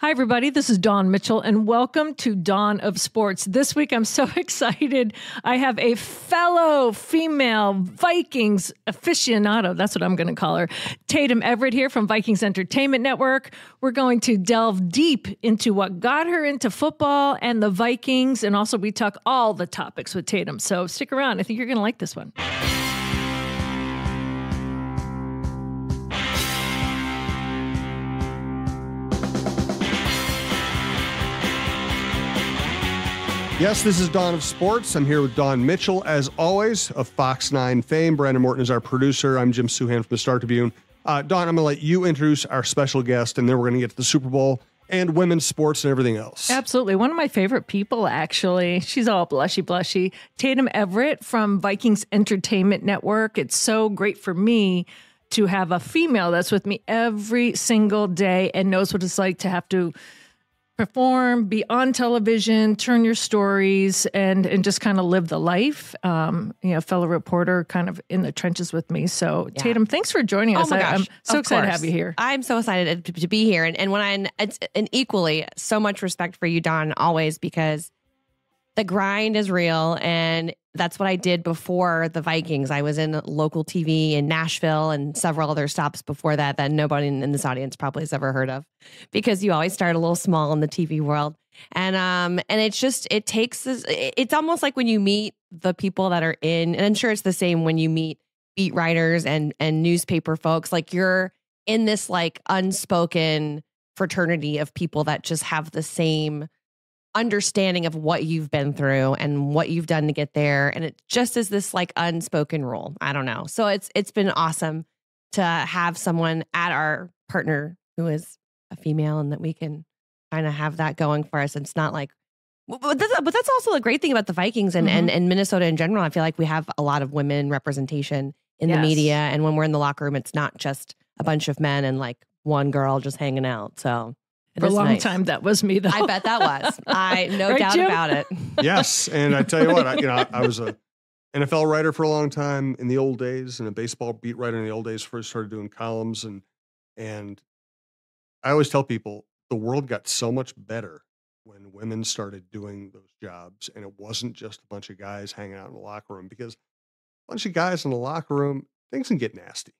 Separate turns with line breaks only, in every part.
Hi, everybody. This is Dawn Mitchell, and welcome to Dawn of Sports. This week, I'm so excited. I have a fellow female Vikings aficionado. That's what I'm going to call her. Tatum Everett here from Vikings Entertainment Network. We're going to delve deep into what got her into football and the Vikings, and also we talk all the topics with Tatum. So stick around. I think you're going to like this one.
Yes, this is Dawn of Sports. I'm here with Dawn Mitchell, as always, of Fox 9 fame. Brandon Morton is our producer. I'm Jim Suhan from the Star Tribune. Dawn, I'm going to let you introduce our special guest, and then we're going to get to the Super Bowl and women's sports and everything else.
Absolutely. One of my favorite people, actually. She's all blushy. Tatum Everett from Vikings Entertainment Network. It's so great for me to have a female that's with me every single day and knows what it's like to have to perform, be on television, turn your stories, and just kind of live the life. Fellow reporter kind of in the trenches with me. So Tatum, thanks for joining us. I'm so excited to have you here.
I'm so excited to be here. And equally so much respect for you, Dawn, always, because the grind is real. And that's what I did before the Vikings. I was in local TV in Nashville and several other stops before that nobody in this audience probably has ever heard of, because you always start a little small in the TV world. And it's almost like when you meet the people that are in, and I'm sure it's the same when you meet beat writers and newspaper folks, like you're in this like unspoken fraternity of people that just have the same understanding of what you've been through and what you've done to get there. And it just is this like unspoken rule. I don't know. So it's been awesome to have someone at our partner who is a female, and that we can kind of have that going for us. It's not like, but that's also a great thing about the Vikings and Minnesota in general. I feel like we have a lot of women representation in the media. And when we're in the locker room, it's not just a bunch of men and like one girl just hanging out. So
for a long time, that was me, though.
I bet that was. No doubt
Jim?
about it.
Yes, and I tell you what, I was a NFL writer for a long time in the old days, and a baseball beat writer in the old days. First started doing columns, and I always tell people the world got so much better when women started doing those jobs, and it wasn't just a bunch of guys hanging out in the locker room, because a bunch of guys in the locker room, things can get nasty.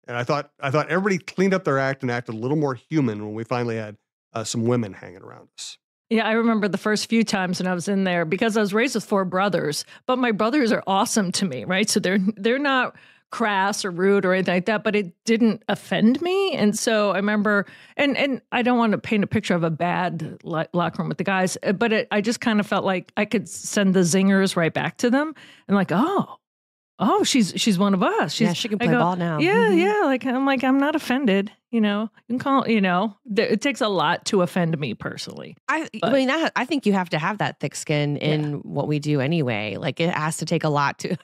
And I thought everybody cleaned up their act and acted a little more human when we finally had some women hanging around us.
Yeah, I remember the first few times when I was in there, because I was raised with 4 brothers, but my brothers are awesome to me, right? So they're not crass or rude or anything like that, but it didn't offend me. And so I remember, and I don't want to paint a picture of a bad locker room with the guys, but I just kind of felt like I could send the zingers right back to them, and like, oh, she's one of us.
She can play ball now.
Yeah. I'm not offended. You can call, it takes a lot to offend me personally.
I think you have to have that thick skin in what we do anyway. Like it has to take a lot to,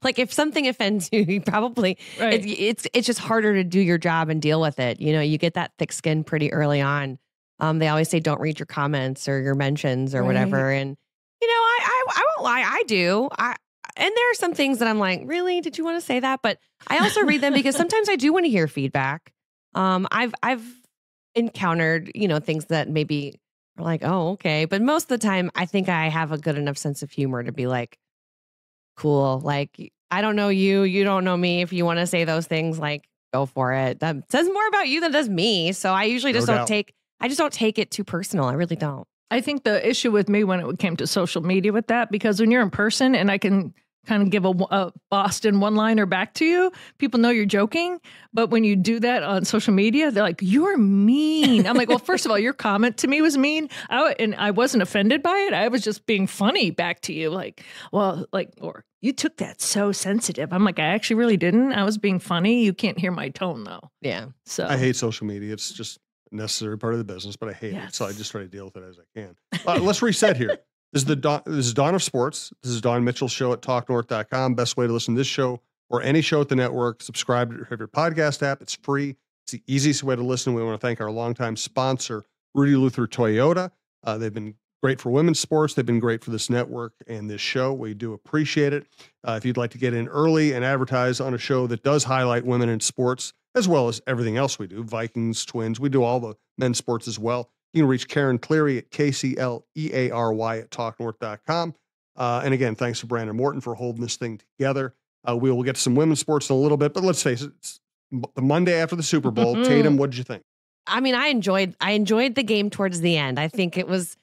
like if something offends you, you probably, it's just harder to do your job and deal with it. You get that thick skin pretty early on. They always say, don't read your comments or your mentions or whatever. And, I won't lie. I do. And there are some things that I'm like, really? Did you want to say that? But I also read them because sometimes I do want to hear feedback. I've encountered, things that maybe are like, oh, okay. But most of the time, I think I have a good enough sense of humor to be like, cool. Like, I don't know you. You don't know me. If you want to say those things, like, go for it. That says more about you than it does me. So I usually just don't take it too personal. I really don't.
I think the issue with me when it came to social media with that, because when you're in person and I can kind of give a Boston one-liner back to you, people know you're joking. But when you do that on social media, they're like, you're mean. I'm like, well, first of all, your comment to me was mean. And I wasn't offended by it. I was just being funny back to you. Or you took that so sensitive. I'm like, I actually really didn't. I was being funny. You can't hear my tone, though.
Yeah.
So
I hate social media. It's just a necessary part of the business, but I hate it. So I just try to deal with it as I can. Let's reset here. This is Dawn of Sports. This is Dawn Mitchell's show at talknorth.com. Best way to listen to this show or any show at the network. Subscribe to your favorite podcast app. It's free. It's the easiest way to listen. We want to thank our longtime sponsor, Rudy Luther Toyota. They've been great for women's sports. They've been great for this network and this show. We do appreciate it. If you'd like to get in early and advertise on a show that does highlight women in sports, as well as everything else we do, Vikings, Twins, we do all the men's sports as well. You can reach Karen Cleary at KCLEARY@talknorth.com. And again, thanks to Brandon Morton for holding this thing together. We will get to some women's sports in a little bit, but let's face it, it's the Monday after the Super Bowl. Tatum, what did you think?
I mean, I enjoyed the game towards the end. I think it was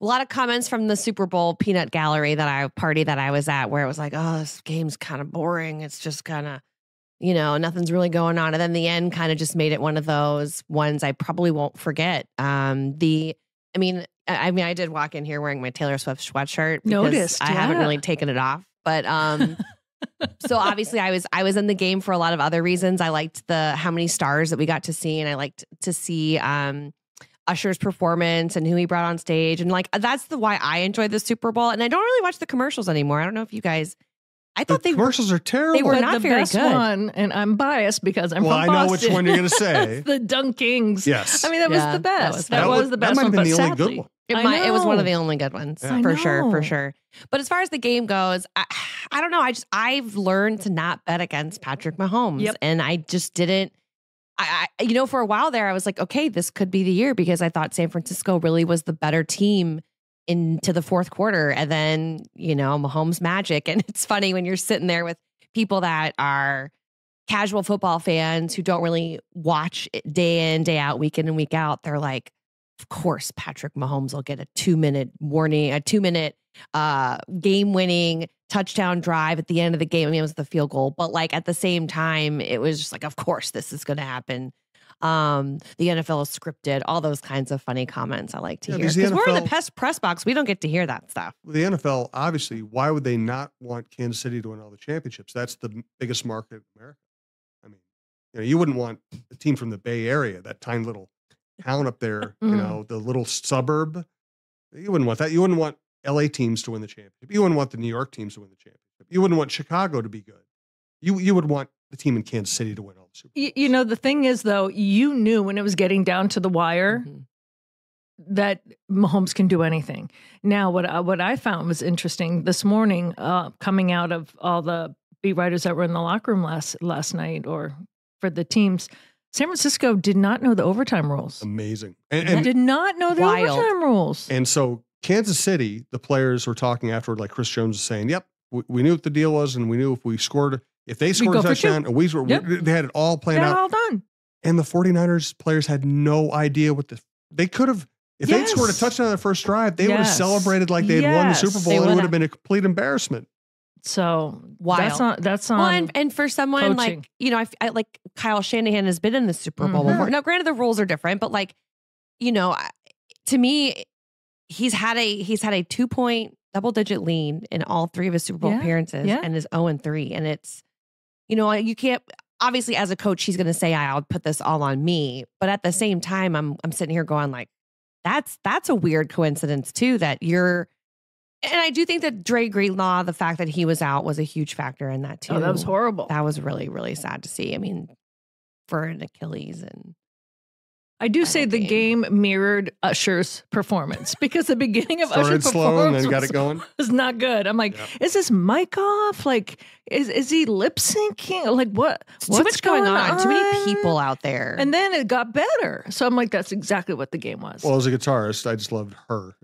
a lot of comments from the Super Bowl peanut gallery party that I was at, where it was like, oh, this game's kind of boring. It's just kind of, nothing's really going on. And then the end kind of just made it one of those ones I probably won't forget. I did walk in here wearing my Taylor Swift sweatshirt because
Noticed,
I haven't really taken it off. But so obviously I was in the game for a lot of other reasons. I liked how many stars that we got to see, and I liked to see Usher's performance and who he brought on stage. And that's why I enjoyed the Super Bowl. And I don't really watch the commercials anymore. I don't know if you guys, I thought
commercials are terrible.
They were not
the
very
best
good.
one, and I'm biased because I'm from Boston.
I know which one you're going to say.
The Dunk Kings.
Yes.
I mean, that was the best. That was the best
that might
one.
have been
But
the only good one.
It was one of the only good ones,
Yeah.
for sure. But as far as the game goes, I don't know. I've learned to not bet against Patrick Mahomes.
Yep.
And I just didn't. For a while there, I was like, okay, this could be the year, because I thought San Francisco really was the better team into the fourth quarter. And then, Mahomes magic. And it's funny when you're sitting there with people that are casual football fans who don't really watch it day in, day out, week in and week out. They're like, of course, Patrick Mahomes will get a 2-minute warning, a 2-minute game-winning touchdown drive at the end of the game. I mean, it was the field goal, but at the same time, it was just like, of course, this is going to happen. The NFL is scripted, all those kinds of funny comments I like to hear. Because we're in the press box. We don't get to hear that stuff.
The NFL, obviously, why would they not want Kansas City to win all the championships? That's the biggest market in America. I mean, you wouldn't want a team from the Bay Area, that tiny little town up there, the little suburb. You wouldn't want that. You wouldn't want LA teams to win the championship. You wouldn't want the New York teams to win the championship. You wouldn't want Chicago to be good. You would want the team in Kansas City to win all the Super Bowls.
The thing is, though, you knew when it was getting down to the wire that Mahomes can do anything. Now, what I found was interesting this morning, coming out of all the beat writers that were in the locker room last night, or for the teams, San Francisco did not know the overtime rules.
Amazing. And
did not know the overtime rules.
And so Kansas City, the players were talking afterward, like Chris Jones was saying, yep, we knew what the deal was, and we knew if they scored a touchdown, and they had it all planned out.
All done.
And the 49ers players had no idea they could have, if they'd scored a touchdown on their first drive, they would have celebrated like they had won the Super Bowl. It would have been a complete embarrassment.
So
wild.
That's on.
And for someone
coaching.
I like Kyle Shanahan has been in the Super Bowl before. Now, granted, the rules are different, but to me, he's had a 2-point double-digit lead in all three of his Super Bowl appearances, and is 0-3. And it's, you can't. Obviously, as a coach, he's going to say, "I'll put this all on me." But at the same time, I'm sitting here going like, that's a weird coincidence too, that you're. And I do think that Dre Greenlaw, the fact that he was out, was a huge factor in that too.
Oh, that was horrible.
That was really, really sad to see. I mean, for an Achilles. And
I do say the game mirrored Usher's performance, because the beginning of Usher's performance was not good. I'm like, is this mic off? Like, is he lip syncing? Like, what's
too much going on? Too many people out there.
And then it got better. So I'm like, that's exactly what the game was.
Well, as a guitarist, I just loved her.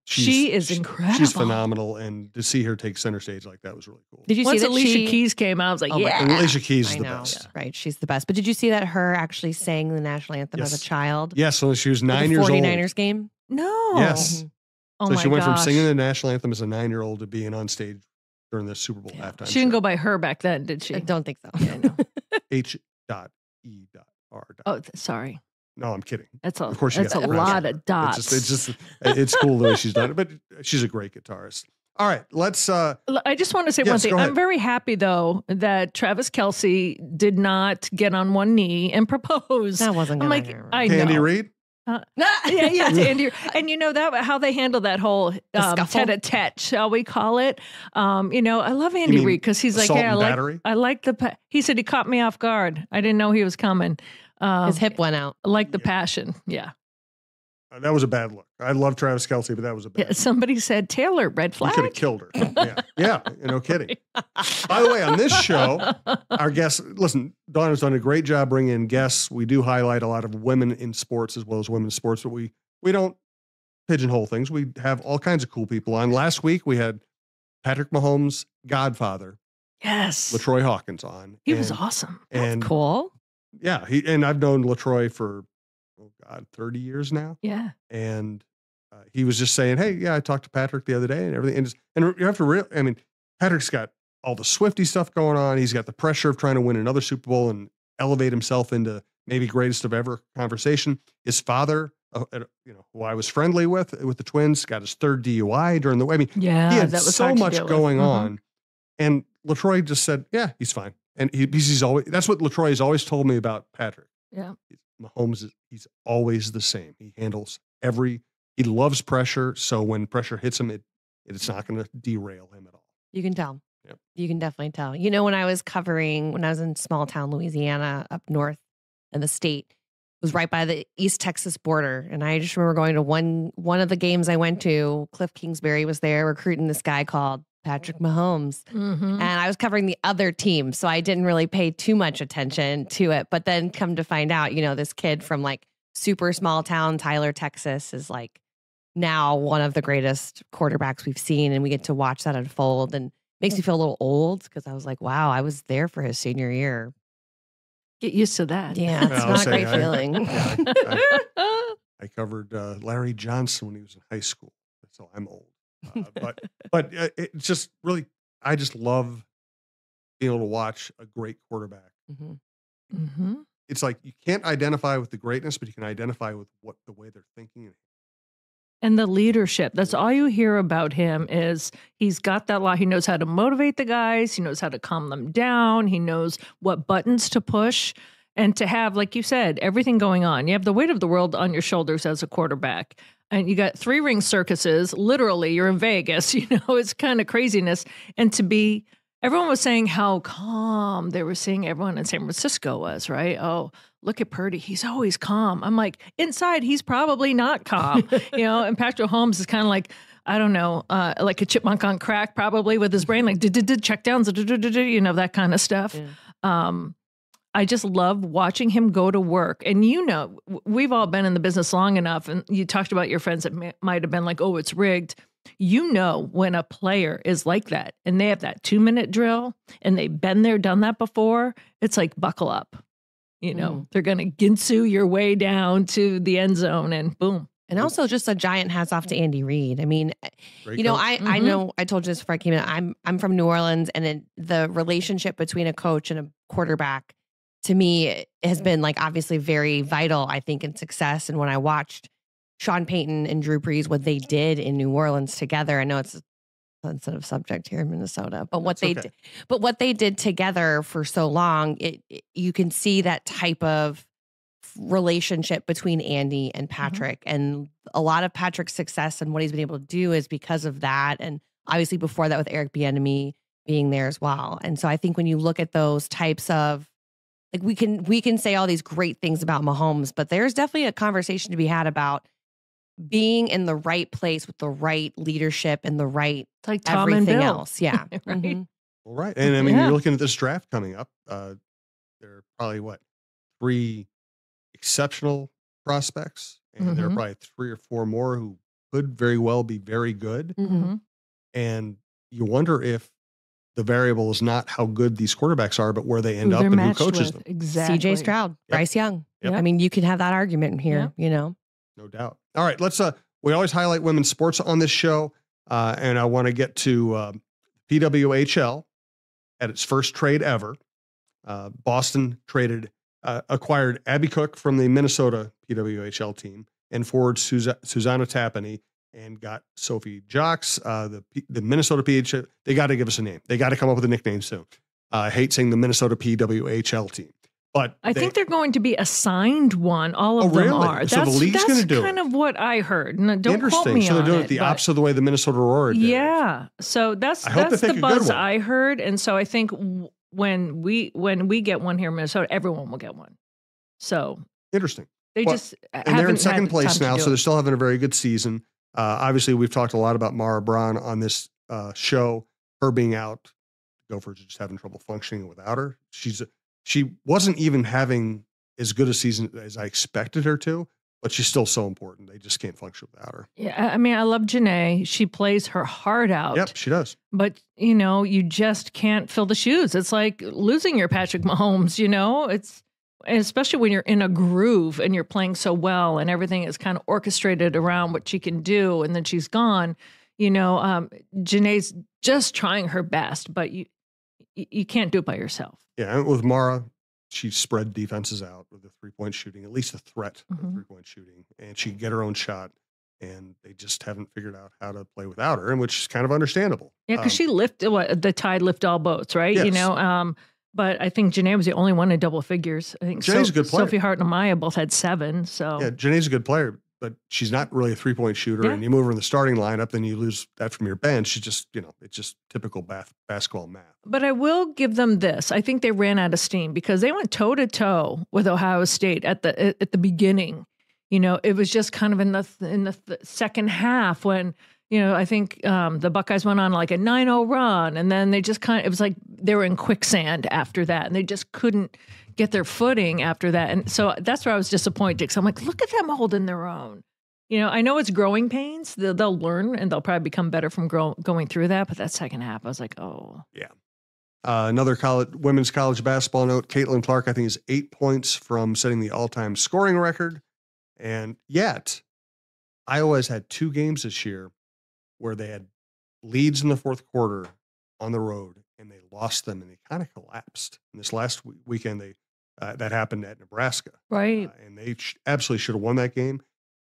She is incredible.
She's phenomenal, and to see her take center stage like that was really cool.
Did you see that
Alicia Keys came out? I was like,
And Alicia Keys is the best.
Right, she's the best. But did you see that her actually sang the national anthem as a child?
Yes, when she was 9 years old.
49ers game?
No.
Yes.
Oh
so
my
she went from
gosh.
singing the national anthem as a 9-year-old to being on stage during the Super Bowl halftime.
She didn't go by her back then, did she?
I don't think so.
Yeah, no.
H.E.R.
Oh, sorry.
No, I'm kidding.
That's
of course
that's a lot of dots.
It's cool the way she's done it, but she's a great guitarist. All right, let's.
I just want to say one thing. I'm very happy though that Travis Kelce did not get on one knee and propose.
That wasn't.
I'm like, I know.
Andy Reid.
It's Andy. And you know that how they handle that whole tete-a-tete, shall we call it? I love Andy Reid because he's like, I like the. He said he caught me off guard. I didn't know he was coming.
His hip went out.
I like the passion. Yeah.
That was a bad look. I love Travis Kelce, but that was a bad look.
Somebody said, Taylor, red flag.
You could have killed her. Yeah, no kidding. By the way, on this show, our guests, listen, Dawn has done a great job bringing in guests. We do highlight a lot of women in sports as well as women's sports, but we we don't pigeonhole things. We have all kinds of cool people on. Last week we had Patrick Mahomes' godfather,
Yes.
LaTroy Hawkins on.
He was awesome.
That's cool.
Yeah. And I've known LaTroy for, 30 years now.
Yeah.
And he was just saying, hey, yeah, I talked to Patrick the other day and everything. And you have to Patrick's got all the Swifty stuff going on. He's got the pressure of trying to win another Super Bowl and elevate himself into maybe greatest of ever conversation. His father, who I was friendly with the Twins, got his third DUI during the. He had
that was
so much going on, and LaTroy just said, "Yeah, he's fine." And he's always. That's what LaTroy has always told me about Patrick.
Yeah,
Mahomes he's always the same. He handles He loves pressure, so when pressure hits him, it's not going to derail him at all.
You can tell.
Yep.
You can definitely tell. When I was in small town Louisiana up north in the state, it was right by the East Texas border. And I just remember going to one of the games I went to. Cliff Kingsbury was there recruiting this guy called Patrick Mahomes.
Mm-hmm.
And I was covering the other team, so I didn't really pay too much attention to it. But then come to find out, this kid from like super small town Tyler, Texas is like now one of the greatest quarterbacks we've seen. And we get to watch that unfold. And makes me feel a little old because I was like, wow, I was there for his senior year.
Get used to that.
Yeah, it's not a great feeling.
I covered Larry Johnson when he was in high school, so I'm old. But it's just really, I just love being able to watch a great quarterback.
Mm-hmm.
Mm-hmm.
It's like you can't identify with the greatness, but you can identify with the way they're thinking.
And the leadership. That's all you hear about him is he's got that lot. He knows how to motivate the guys. He knows how to calm them down. He knows what buttons to push. And to have, like you said, everything going on. You have the weight of the world on your shoulders as a quarterback. And you got 3-ring circuses. Literally, you're in Vegas. It's kind of craziness. And everyone was saying how calm they were seeing everyone in San Francisco was, right? Oh, look at Purdy. He's always calm. I'm like, inside, he's probably not calm, and Patrick Mahomes is kind of like, I don't know, like a chipmunk on crack, probably with his brain, like, check downs, that kind of stuff. Yeah. I just love watching him go to work. And we've all been in the business long enough, and you talked about your friends that might have been like, oh, it's rigged. When a player is like that and they have that 2-minute drill and they've been there, done that before, it's like, buckle up. They're going to ginsu your way down to the end zone and boom.
And also just a giant hats off to Andy Reid. I mean, I know I told you this before I came in, I'm from New Orleans, and the relationship between a coach and a quarterback to me has been like obviously very vital, I think, in success. And when I watched Sean Payton and Drew Brees, what they did in New Orleans together. I know it's a sensitive subject here in Minnesota, but what they did together for so long, you can see that type of relationship between Andy and Patrick. Mm-hmm. And a lot of Patrick's success and what he's been able to do is because of that. And obviously before that with Eric Bieniemy being there as well. And so I think when you look at those types of, like, we can say all these great things about Mahomes, but there's definitely a conversation to be had about being in the right place with the right leadership and the right
like Tom
everything
and Bill.
else. Yeah.
Right.
Mm-hmm.
Well, right. And you're looking at this draft coming up. There are probably 3 exceptional prospects, and there are probably 3 or 4 more who could very well be very good.
Mm-hmm.
And you wonder if the variable is not how good these quarterbacks are, but where they end up and who coaches them.
Exactly.
CJ Stroud,
Yep.
Bryce Young.
Yep.
I mean, you could have that argument here,
No doubt. All right, let's. We always highlight women's sports on this show, and I want to get to PWHL at its first trade ever. Boston acquired Abby Cook from the Minnesota PWHL team and forward Susanna Tapani, and got Sophie Jocks, the Minnesota PHL. They got to give us a name. They got to come up with a nickname soon. I hate saying the Minnesota PWHL team. But
I think they're going to be assigned one. All of them are.
So the league's going to do it.
That's kind of what I heard. Now, don't quote
Interesting.
me
So they're
on
doing
it
it the opposite of the way the Minnesota Aurora did.
Yeah. So that's the buzz I heard. And so I think when we get one here in Minnesota, everyone will get one. So
interesting.
They just
and they're in second place now, so they're still having a very good season. Obviously, we've talked a lot about Mara Braun on this show. Her being out, Gophers are just having trouble functioning without her. She wasn't even having as good a season as I expected her to, but she's still so important. They just can't function without her.
Yeah, I mean, I love Janae. She plays her heart out.
Yep, she does.
But, you just can't fill the shoes. It's like losing your Patrick Mahomes, It's especially when you're in a groove and you're playing so well and everything is kind of orchestrated around what she can do, and then she's gone. Janae's just trying her best, but you can't do it by yourself.
Yeah, and with Mara, she spread defenses out with the 3-point shooting, at least a threat of 3-point shooting, and she can get her own shot. And they just haven't figured out how to play without her, and which is kind of understandable.
Yeah, because she lifted the tide lift all boats, right?
Yes.
But I think Janae was the only one in double figures. I think
Janae's a good player.
Sophie Hart and Amaya both had 7. So
yeah, Janae's a good player, but she's not really a 3-point shooter. And you move her in the starting lineup, then you lose that from your bench. She's just, it's just typical basketball math.
But I will give them this. I think they ran out of steam because they went toe to toe with Ohio State at the beginning. It was just kind of in the second half when, I think the Buckeyes went on like a 9-0 run, and then they just it was like they were in quicksand after that, and they just couldn't get their footing after that. And so that's where I was disappointed, because I'm like, look at them holding their own. I know it's growing pains. They'll learn, and they'll probably become better from going through that. But that second half, I was like, oh.
Yeah. Another women's college basketball note, Caitlin Clark, I think, is 8 points from setting the all-time scoring record. And yet, Iowa has had 2 games this year where they had leads in the fourth quarter on the road, and they lost them, and they kind of collapsed. And this last weekend, that happened at Nebraska.
Right.
And they absolutely should have won that game.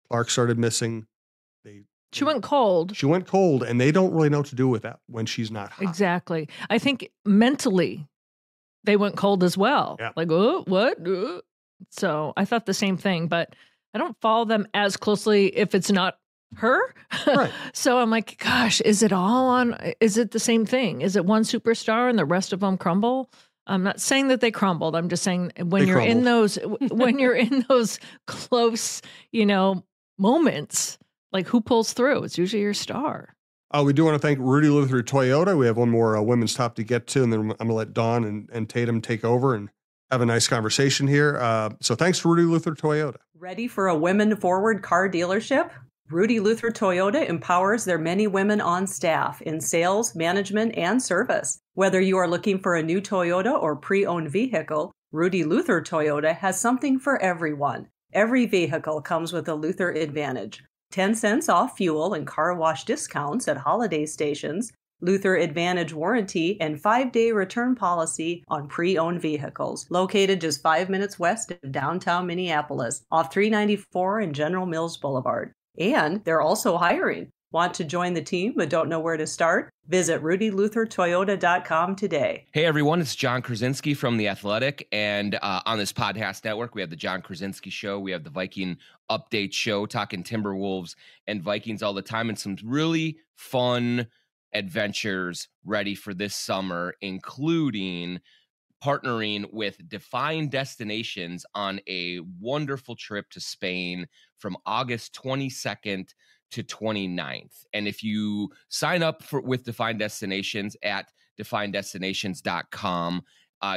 Clark started missing.
She went cold.
She went cold, and they don't really know what to do with that when she's not hot.
Exactly. I think mentally they went cold as well.
Yeah.
Like, oh, what? So I thought the same thing, but I don't follow them as closely if it's not her.
Right.
So I'm like, gosh, is it the same thing? Is it one superstar and the rest of them crumble? I'm not saying that they crumbled. I'm just saying when you're in those close, moments, like who pulls through? It's usually your star.
We do want to thank Rudy Luther Toyota. We have one more women's top to get to, and then I'm going to let Dawn and Tatum take over and have a nice conversation here. So thanks to Rudy Luther Toyota.
Ready for a women-forward car dealership? Rudy Luther Toyota empowers their many women on staff in sales, management, and service. Whether you are looking for a new Toyota or pre-owned vehicle, Rudy Luther Toyota has something for everyone. Every vehicle comes with a Luther Advantage. 10 cents off fuel and car wash discounts at holiday stations, Luther Advantage warranty, and 5-day return policy on pre-owned vehicles. Located just 5 minutes west of downtown Minneapolis, off 394 and General Mills Boulevard. And they're also hiring. Want to join the team but don't know where to start? Visit RudyLutherToyota.com today.
Hey everyone, it's John Krasinski from The Athletic, and on this podcast network, we have the John Krasinski Show, we have the Viking Update Show, talking Timberwolves and Vikings all the time, and some really fun adventures ready for this summer, including partnering with Define Destinations on a wonderful trip to Spain from August 22nd to 29th. And if you sign up with Define Destinations at definedestinations.com,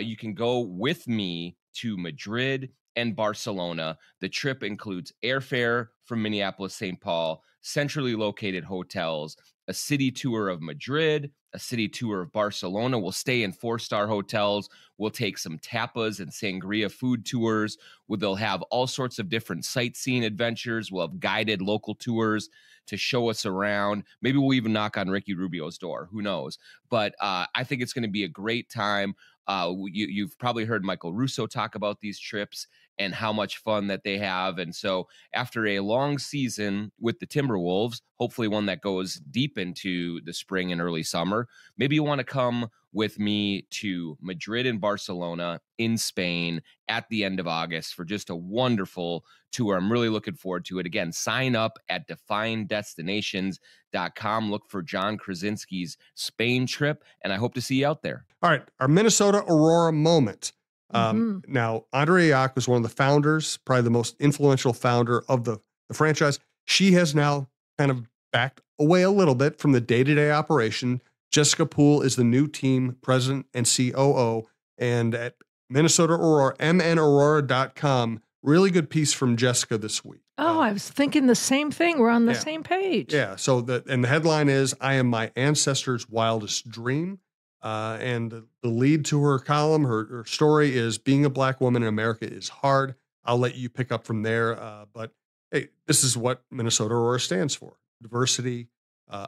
you can go with me to Madrid and Barcelona. The trip includes airfare from Minneapolis, St. Paul, centrally located hotels, a city tour of Madrid, a city tour of Barcelona. We'll stay in 4-star hotels. We'll take some tapas and sangria food tours. They'll have all sorts of different sightseeing adventures. We'll have guided local tours to show us around. Maybe we'll even knock on Ricky Rubio's door. Who knows? But I think it's going to be a great time. You've probably heard Michael Russo talk about these trips and how much fun that they have. And so after a long season with the Timberwolves, hopefully one that goes deep into the spring and early summer, maybe you want to come with me to Madrid and Barcelona in Spain at the end of August for just a wonderful tour. I'm really looking forward to it. Again, sign up at definedestinations.com. Look for John Krasinski's Spain trip, and I hope to see you out there.
All right, our Minnesota Aurora moment. Now, Andre Ayuk was one of the founders, probably the most influential founder of the franchise. She has now kind of backed away a little bit from the day-to-day operation. Jessica Poole is the new team president and COO. And at Minnesota Aurora, mnaurora.com, really good piece from Jessica this week.
Oh, I was thinking the same thing. We're on the same page.
Yeah. So the headline is, "I am my ancestors' wildest dream." And the lead to her column, her story is, "Being a Black woman in America is hard." I'll let you pick up from there. But hey, this is what Minnesota Aurora stands for: diversity,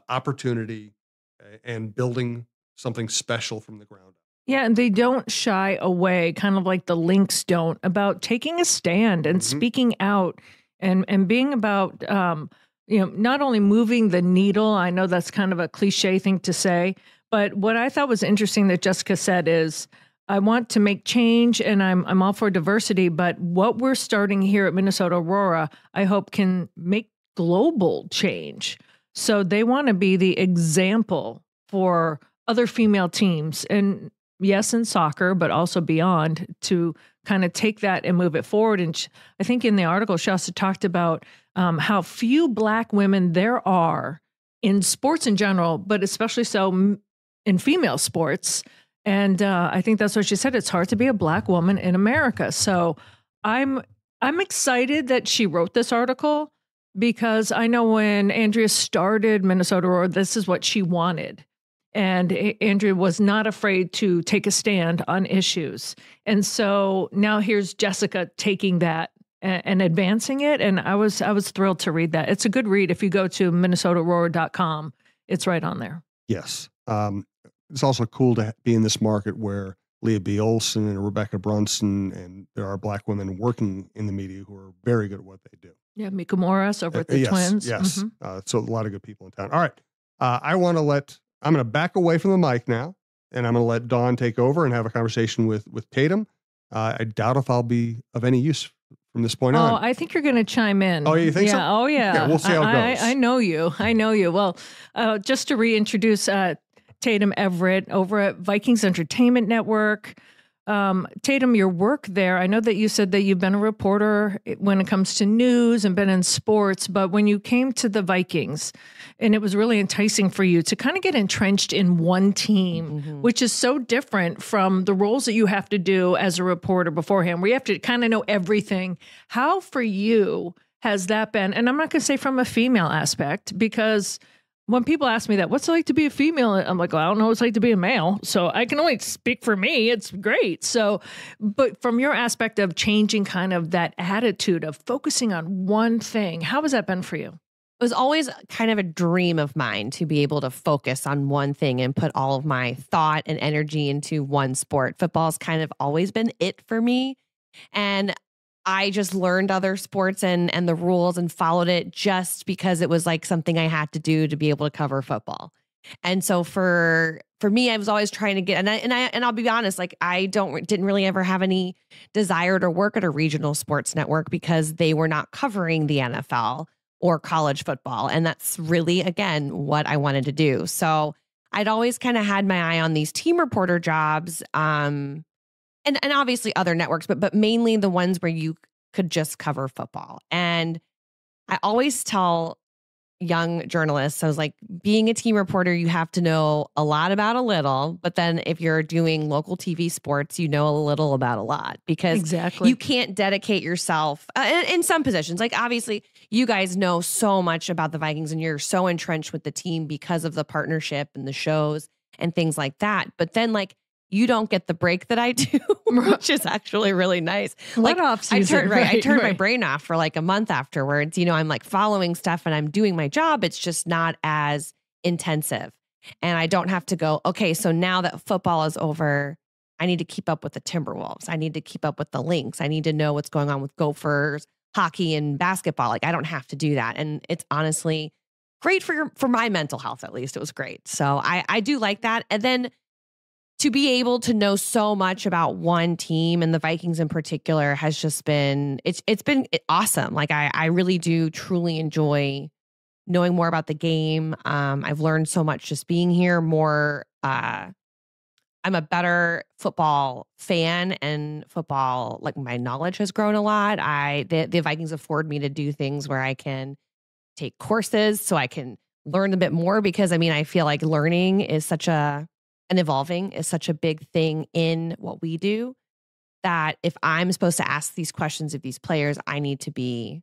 opportunity, and building something special from the ground up.
Yeah, and they don't shy away, kind of like the Lynx don't, about taking a stand and speaking out and being about, not only moving the needle. I know that's kind of a cliche thing to say, but what I thought was interesting that Jessica said is, I want to make change and I'm all for diversity, but what we're starting here at Minnesota Aurora, I hope can make global change. So they want to be the example for other female teams, and yes, in soccer, but also beyond, to kind of take that and move it forward. And I think in the article, she also talked about how few Black women there are in sports in general, but especially so in female sports. And I think that's what she said. It's hard to be a Black woman in America. So I'm excited that she wrote this article, because I know when Andrea started Minnesota Aurora, this is what she wanted. And Andrea was not afraid to take a stand on issues. And so now here's Jessica taking that and advancing it. And I was thrilled to read that. It's a good read. If you go to minnesotaroar.com, it's right on there.
Yes. It's also cool to be in this market where Leah B. Olson and Rebecca Brunson, and there are Black women working in the media who are very good at what they do.
Yeah, Mika Morris over at the
yes,
Twins.
Yes. So a lot of good people in town. All right. I'm going to back away from the mic now, and I'm going to let Dawn take over and have a conversation with Tatum. I doubt if I'll be of any use from this point on.
Oh, I think you're going to chime in.
Oh, you think so?
Oh, yeah.
Yeah, we'll see how it goes.
I know you. Well, just to reintroduce Tatum Everett over at Vikings Entertainment Network. Tatum, your work there, I know that you said that you've been a reporter when it comes to news and been in sports, but when you came to the Vikings, and it was really enticing for you to kind of get entrenched in one team, which is so different from the roles that you have to do as a reporter beforehand, where you have to kind of know everything. How for you has that been? And I'm not going to say from a female aspect, because when people ask me that, what's it like to be a female? I'm like, well, I don't know what it's like to be a male. So I can only speak for me. It's great. So, but from your aspect of changing kind of that attitude of focusing on one thing, how has that been for you?
It was always kind of a dream of mine to be able to focus on one thing and put all of my thought and energy into one sport. Football's kind of always been it for me. And I just learned other sports and the rules and followed it just because it was like something I had to do to be able to cover football. And so for me, I was always trying to get, and I'll be honest, like I didn't really ever have any desire to work at a regional sports network because they were not covering the NFL or college football. And that's really, again, what I wanted to do. So I'd always kind of had my eye on these team reporter jobs, and obviously other networks, but mainly the ones where you could just cover football. And I always tell young journalists, I was like, being a team reporter, you have to know a lot about a little, but then if you're doing local TV sports, you know a little about a lot, because you can't dedicate yourself in some positions. Like obviously you guys know so much about the Vikings and you're so entrenched with the team because of the partnership and the shows and things like that. But then like, you don't get the break that I do, which is actually really nice.
Like off season,
I turned my brain off for like a month afterwards. You know, I'm like following stuff and I'm doing my job. It's just not as intensive. And I don't have to go, okay, so now that football is over, I need to keep up with the Timberwolves. I need to keep up with the Lynx. I need to know what's going on with Gophers, hockey, and basketball. Like I don't have to do that. And it's honestly great for my mental health, at least. It was great. So I do like that. And then to be able to know so much about one team, and the Vikings in particular, has just been, it's been awesome. Like I really do truly enjoy knowing more about the game. I've learned so much just being here more. I'm a better football fan, and football, like my knowledge has grown a lot. The Vikings afford me to do things where I can take courses so I can learn a bit more, because I mean, I feel like learning is and evolving is such a big thing in what we do, that if I'm supposed to ask these questions of these players, I need to be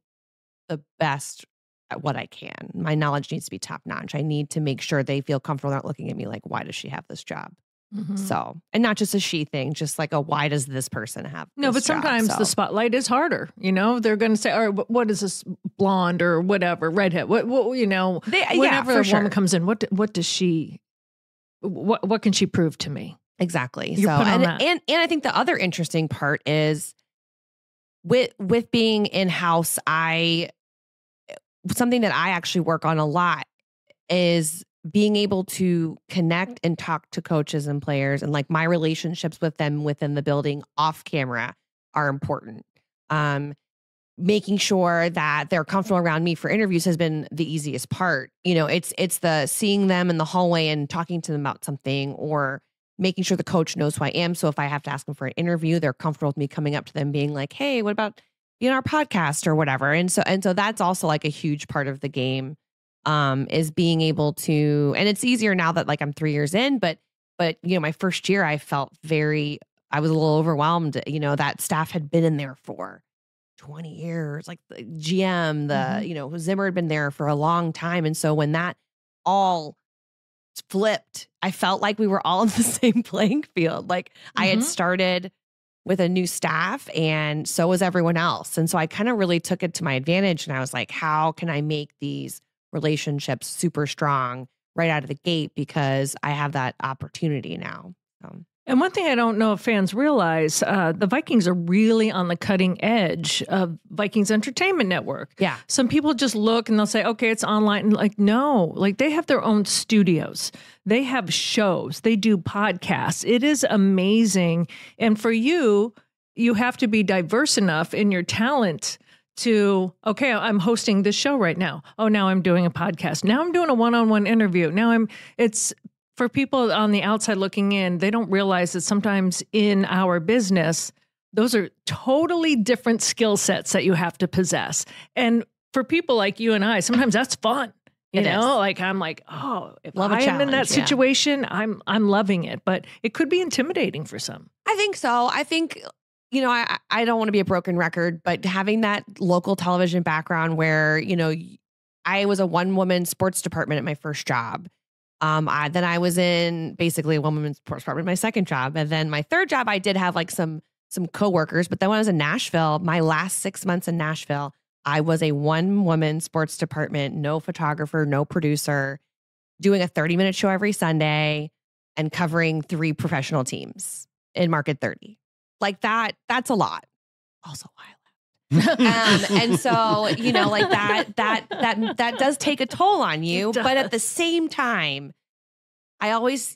the best at what I can. My knowledge needs to be top notch. I need to make sure they feel comfortable not looking at me like, why does she have this job?
Mm-hmm.
So, and not just a she thing, just like a why does this person have
No,
this
but sometimes
job?
the spotlight is harder. You know, they're going to say, all right, what is this blonde or whatever, redhead? What you know, whenever a woman comes in, what does she, what can she prove to me?
Exactly.
You're
So,
put on
and I think the other interesting part is with being in-house, something that I actually work on a lot is being able to connect and talk to coaches and players, and like my relationships with them within the building off camera are important. Making sure that they're comfortable around me for interviews has been the easiest part. You know, it's the seeing them in the hallway and talking to them about something, or making sure the coach knows who I am. So if I have to ask them for an interview, they're comfortable with me coming up to them being like, hey, what about our podcast or whatever. And so that's also like a huge part of the game, is being able to, and it's easier now that like I'm 3 years in, but my first year I was a little overwhelmed. That staff had been in there for 20 years, like the GM, Zimmer had been there for a long time. And so when that all flipped, I felt like we were all on the same playing field. Like I had started with a new staff and so was everyone else. And so I kind of really took it to my advantage. And I was like, how can I make these relationships super strong right out of the gate, because I have that opportunity now.
And one thing I don't know if fans realize, the Vikings are really on the cutting edge of Vikings Entertainment Network.
Yeah.
Some people just look and they'll say, okay, it's online. And like, no, like they have their own studios. They have shows. They do podcasts. It is amazing. And for you have to be diverse enough in your talent to, okay, I'm hosting this show right now. Oh, now I'm doing a podcast. Now I'm doing a one-on-one interview. For people on the outside looking in, they don't realize that sometimes in our business, those are totally different skill sets that you have to possess. And for people like you and I, sometimes that's fun. You know, like I'm like, oh, if I'm in that situation, I'm loving it. But it could be intimidating for some.
I think so. I think, I don't want to be a broken record, but having that local television background where, I was a one-woman sports department at my first job. Then I was in basically a one-woman sports department, my second job. And then my third job, I did have like some coworkers. But then when I was in Nashville, my last 6 months in Nashville, I was a one-woman sports department, no photographer, no producer, doing a 30-minute show every Sunday and covering 3 professional teams in Market 30. Like that's a lot. Also why I and so, like that does take a toll on you. But at the same time, I always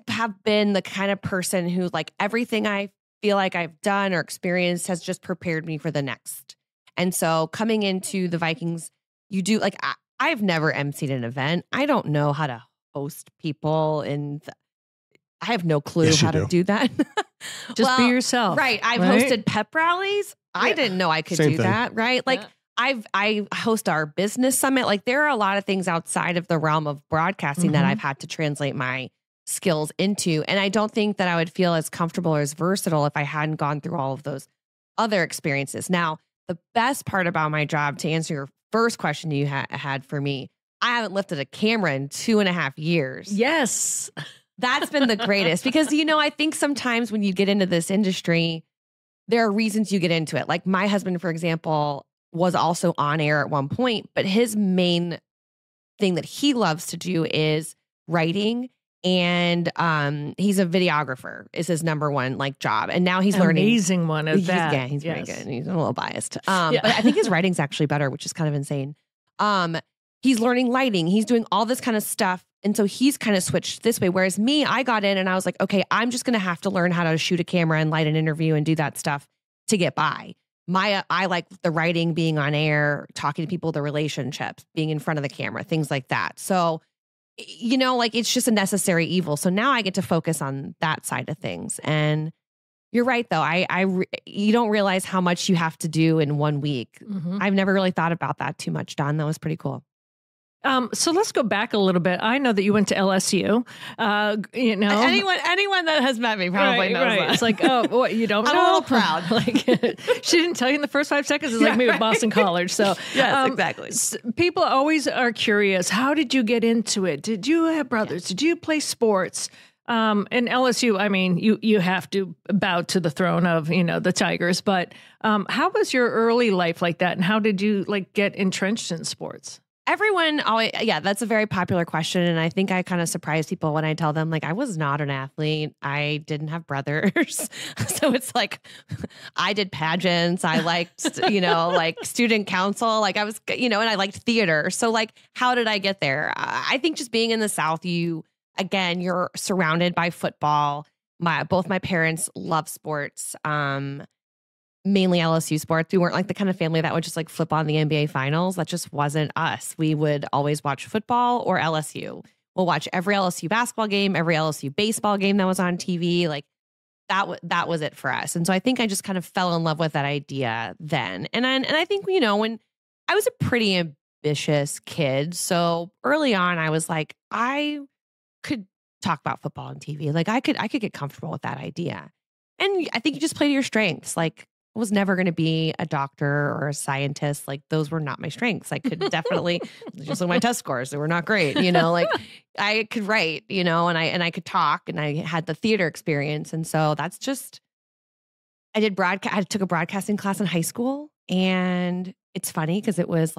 have been the kind of person who, like, everything I feel like I've done or experienced has just prepared me for the next. And so coming into the Vikings, you do, like, I've never emceed an event. I don't know how to host people, and I have no clue how to do that.
Just be yourself.
Right. I've hosted pep rallies. I didn't know I could do that. Right. Like I host our business summit. Like there are a lot of things outside of the realm of broadcasting that I've had to translate my skills into. And I don't think that I would feel as comfortable or as versatile if I hadn't gone through all of those other experiences. Now, the best part about my job, to answer your first question you had for me, I haven't lifted a camera in 2.5 years.
Yes.
That's been the greatest because, I think sometimes when you get into this industry, there are reasons you get into it. Like my husband, for example, was also on air at one point, but his main thing that he loves to do is writing. And he's a videographer is his number one job. And now he's learning.
Amazing one of that.
Yeah, he's very good. He's a little biased. But I think his writing's actually better, which is kind of insane. He's learning lighting. He's doing all this kind of stuff. And so he's kind of switched this way. Whereas me, I got in and I was like, okay, I'm just going to have to learn how to shoot a camera and light an interview and do that stuff to get by. I like the writing, being on air, talking to people, the relationships, being in front of the camera, things like that. So, it's just a necessary evil. So now I get to focus on that side of things. And you're right, though. You don't realize how much you have to do in 1 week. I've never really thought about that too much, Don. That was pretty cool.
So let's go back a little bit. I know that you went to LSU.
Anyone that has met me probably knows that.
It's like, oh, what, you don't know?
I'm a little proud.
Like, she didn't tell you in the first 5 seconds. It's like me with Boston College. So
yes, exactly.
People always are curious. How did you get into it? Did you have brothers? Did you play sports? And LSU, I mean, you have to bow to the throne of, the Tigers. But how was your early life like that? And how did you get entrenched in sports?
Everyone always, that's a very popular question. And I think I kind of surprise people when I tell them, I was not an athlete. I didn't have brothers. So it's like, I did pageants. I liked, student council. I was, and I liked theater. So how did I get there? I think just being in the South, you're surrounded by football. Both my parents love sports. Mainly LSU sports. We weren't the kind of family that would just flip on the NBA finals. That just wasn't us. We would always watch football or LSU. We'll watch every LSU basketball game, every LSU baseball game that was on TV. That was it for us. And so I think I just kind of fell in love with that idea then. And I think, when I was a pretty ambitious kid. So early on, I was I could talk about football on TV. I could get comfortable with that idea. And I think you just play to your strengths. I was never going to be a doctor or a scientist. Those were not my strengths. I could definitely just my test scores. They were not great. I could write, and I could talk, and I had the theater experience. And so that's just, I took a broadcasting class in high school, and it's funny because it was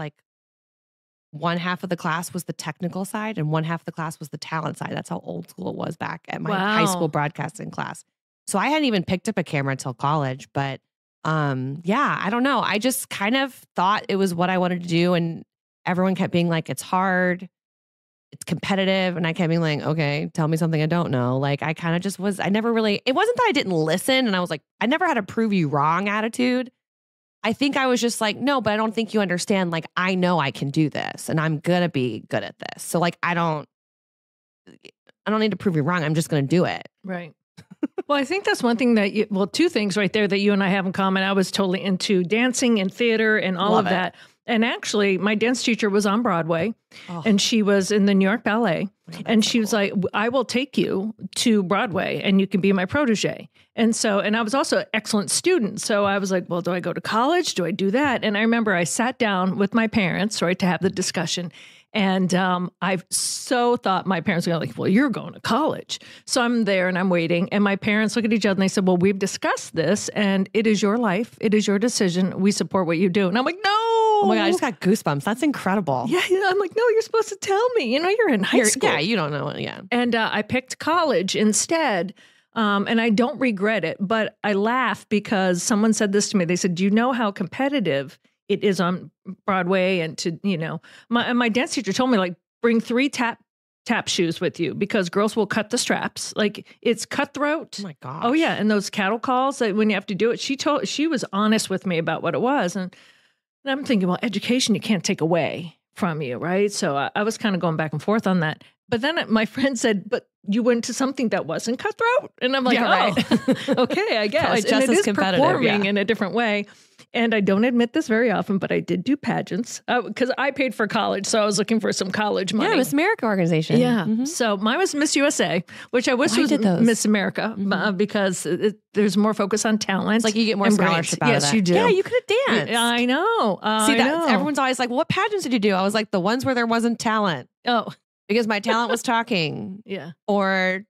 one half of the class was the technical side and one half of the class was the talent side. That's how old school it was back at my high school broadcasting class. So I hadn't even picked up a camera until college, but I don't know. I just kind of thought it was what I wanted to do. And everyone kept being it's hard, it's competitive. And I kept being okay, tell me something I don't know. I kind of just was, it wasn't that I didn't listen. And I was I never had a prove you wrong attitude. I think I was just no, but I don't think you understand. I know I can do this and I'm going to be good at this. So I don't need to prove you wrong. I'm just going to do it.
Right. Well, I think that's one thing two things right there that you and I have in common. I was totally into dancing and theater and all of that. And actually, my dance teacher was on Broadway and she was in the New York Ballet. And she was I will take you to Broadway and you can be my protege. And I was also an excellent student. So I was well, do I go to college? Do I do that? And I remember I sat down with my parents, to have the discussion. And I so thought my parents were well, you're going to college. So I'm there and I'm waiting. And my parents look at each other and they said, well, we've discussed this and it is your life. It is your decision. We support what you do. And I'm no.
Oh my God, I just got goosebumps. That's incredible.
Yeah. I'm no, you're supposed to tell me. You're in high school.
Yeah, you don't know. Yeah.
And I picked college instead. And I don't regret it, but I laugh because someone said this to me. They said, do you know how competitive it is on Broadway? And my dance teacher told me bring 3 tap shoes with you because girls will cut the straps. It's cutthroat.
Oh my gosh.
Oh yeah. And those cattle calls that when you have to do it, she was honest with me about what it was. And I'm thinking, well, education, you can't take away from you. Right. So I was kind of going back and forth on that. But then my friend said, but you went to something that wasn't cutthroat. And I'm
right.
Okay, I guess.
Just
and it
as
is performing in a different way. And I don't admit this very often, but I did do pageants because I paid for college. So I was looking for some college money.
Yeah, Miss America organization.
Yeah. Mm-hmm. So mine was Miss USA, which I wish was Miss America because there's more focus on talent.
It's you get more scholarship out of that.
Yes, you do.
Yeah, you could have danced.
I know.
See, everyone's always what pageants did you do? I was the ones where there wasn't talent.
Oh.
Because my talent was talking.
Yeah.
Or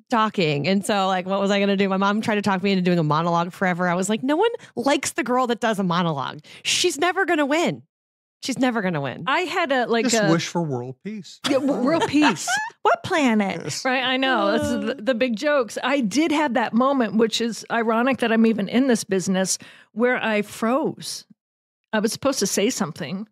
talking. And so what was I going to do? My mom tried to talk me into doing a monologue forever. I was no one likes the girl that does a monologue. She's never going to win. She's never going to win.
I had
just wish for world peace.
Yeah, world peace. What planet? Yes. Right. I know. That's the big jokes. I did have that moment, which is ironic that I'm even in this business, where I froze. I was supposed to say something.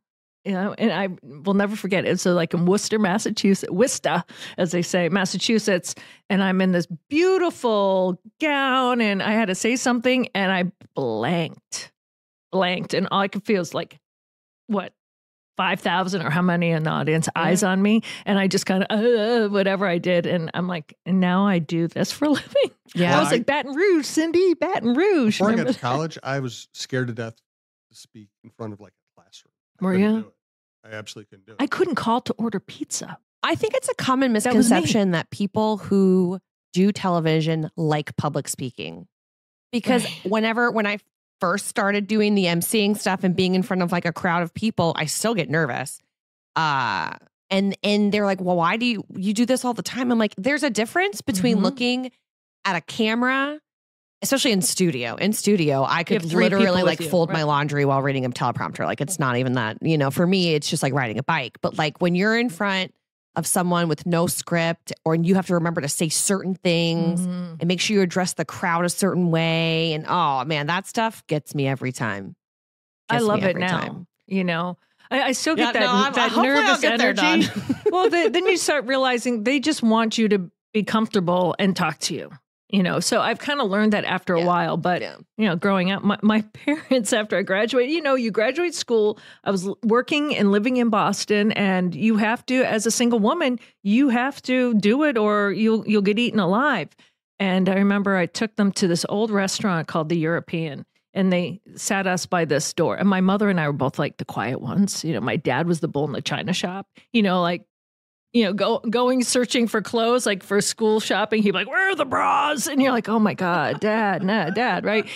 And I will never forget it. So in Worcester, Massachusetts, Worcester, as they say, Massachusetts. And I'm in this beautiful gown and I had to say something and I blanked. And all I could feel is 5,000 or how many in the audience eyes on me. And I just kind of, whatever I did. And I'm and now I do this for a living.
Yeah.
I was Baton Rouge, Cindy, Baton Rouge.
Before I got to college, I was scared to death to speak in front of a classroom.
Were you?
I absolutely couldn't do it.
I couldn't call to order pizza.
I think it's a common misconception that people who do television like public speaking. Because when I first started doing the emceeing stuff and being in front of like a crowd of people, I still get nervous. And they're like, well, why do you do this all the time? I'm like, there's a difference between looking at a camera, especially in studio. In studio, I could literally like fold my laundry while reading a teleprompter. Like it's not even that, for me, it's just like riding a bike. But like when you're in front of someone with no script, or you have to remember to say certain things and make sure you address the crowd a certain way. And oh man, that stuff gets me every time.
I love it now. I still get that nervous energy. Well, then you start realizing they just want you to be comfortable and talk to you. So I've kind of learned that after a while, but growing up, my parents, after I graduated, you graduate school, I was working and living in Boston, and you have to, as a single woman, you have to do it or you'll get eaten alive. And I remember I took them to this old restaurant called the European, and they sat us by this door. And my mother and I were both like the quiet ones. My dad was the bull in the china shop, going searching for clothes, like for school shopping. He'd be like, where are the bras? And you're like, oh my God, dad, right?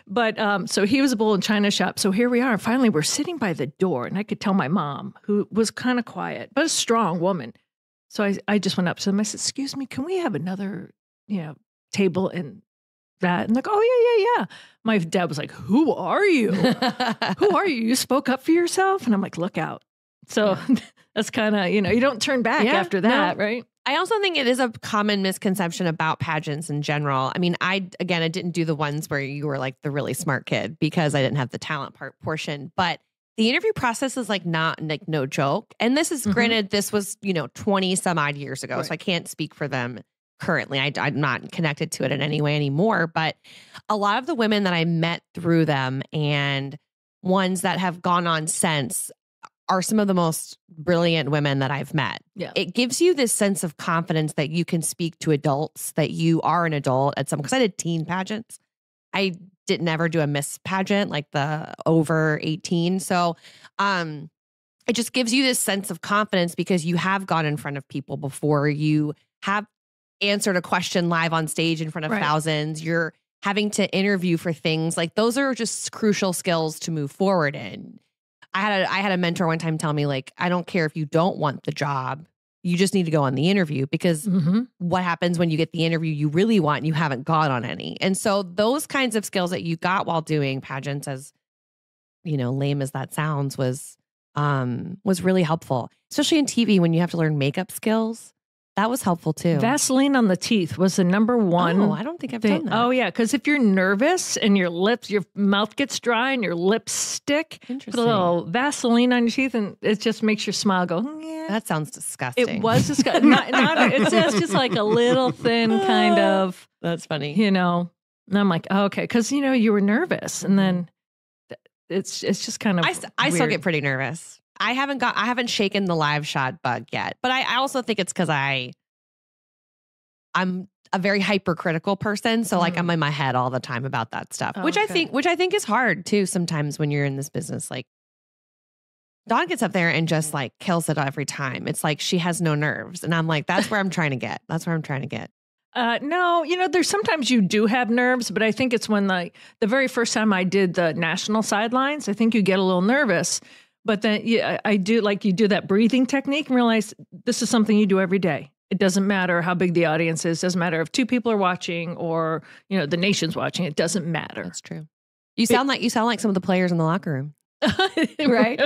But so he was a bull in china shop. So here we are. Finally, we're sitting by the door, and I could tell my mom, who was kind of quiet, but a strong woman. So I just went up to them. I said, excuse me, can we have another, table and that? And like, oh yeah. My dad was like, who are you? Who are you? You spoke up for yourself? And I'm like, look out. So that's kind of, you don't turn back after that, right?
I also think it is a common misconception about pageants in general. I mean, I didn't do the ones where you were like the really smart kid because I didn't have the talent portion, but the interview process is like not like no joke. And this is granted, this was, 20 some odd years ago. Right. So I can't speak for them currently. I'm not connected to it in any way anymore, but a lot of the women that I met through them and ones that have gone on since are some of the most brilliant women that I've met. Yeah. It gives you this sense of confidence that you can speak to adults, that you are an adult at some, because I did teen pageants. I didn't ever do a Miss pageant, like the over 18. So it just gives you this sense of confidence because you have gone in front of people before. You have answered a question live on stage in front of thousands. You're having to interview for things. Like those are just crucial skills to move forward in. I had a mentor one time tell me, like, I don't care if you don't want the job. You just need to go on the interview, because what happens when you get the interview you really want and you haven't gone on any? And so those kinds of skills that you got while doing pageants, as lame as that sounds, was really helpful, especially in TV when you have to learn makeup skills. That was helpful too.
Vaseline on the teeth was the number one.
Oh, I don't think I've done that.
Oh yeah, because if you're nervous and your mouth gets dry and your lips stick, put a little Vaseline on your teeth and it just makes your smile go. Yeah.
That sounds disgusting.
It was disgusting. It's just like a little thin kind of.
That's funny.
And I'm like, oh, okay, because you were nervous, and then it's just kind of.
I still get pretty nervous. I haven't shaken the live shot bug yet, but I also think it's because I'm a very hypercritical person. So like I'm in my head all the time about that stuff, which I think is hard too. Sometimes when you're in this business, like Dawn gets up there and just like kills it every time. It's like she has no nerves. And I'm like, that's where I'm trying to get.
No, there's sometimes you do have nerves, but I think it's when the very first time I did the national sidelines, I think you get a little nervous. But then I do, like, you do that breathing technique and realize this is something you do every day. It doesn't matter how big the audience is. It doesn't matter if 2 people are watching or, the nation's watching. It doesn't matter.
That's true. You sound like some of the players in the locker room. Right?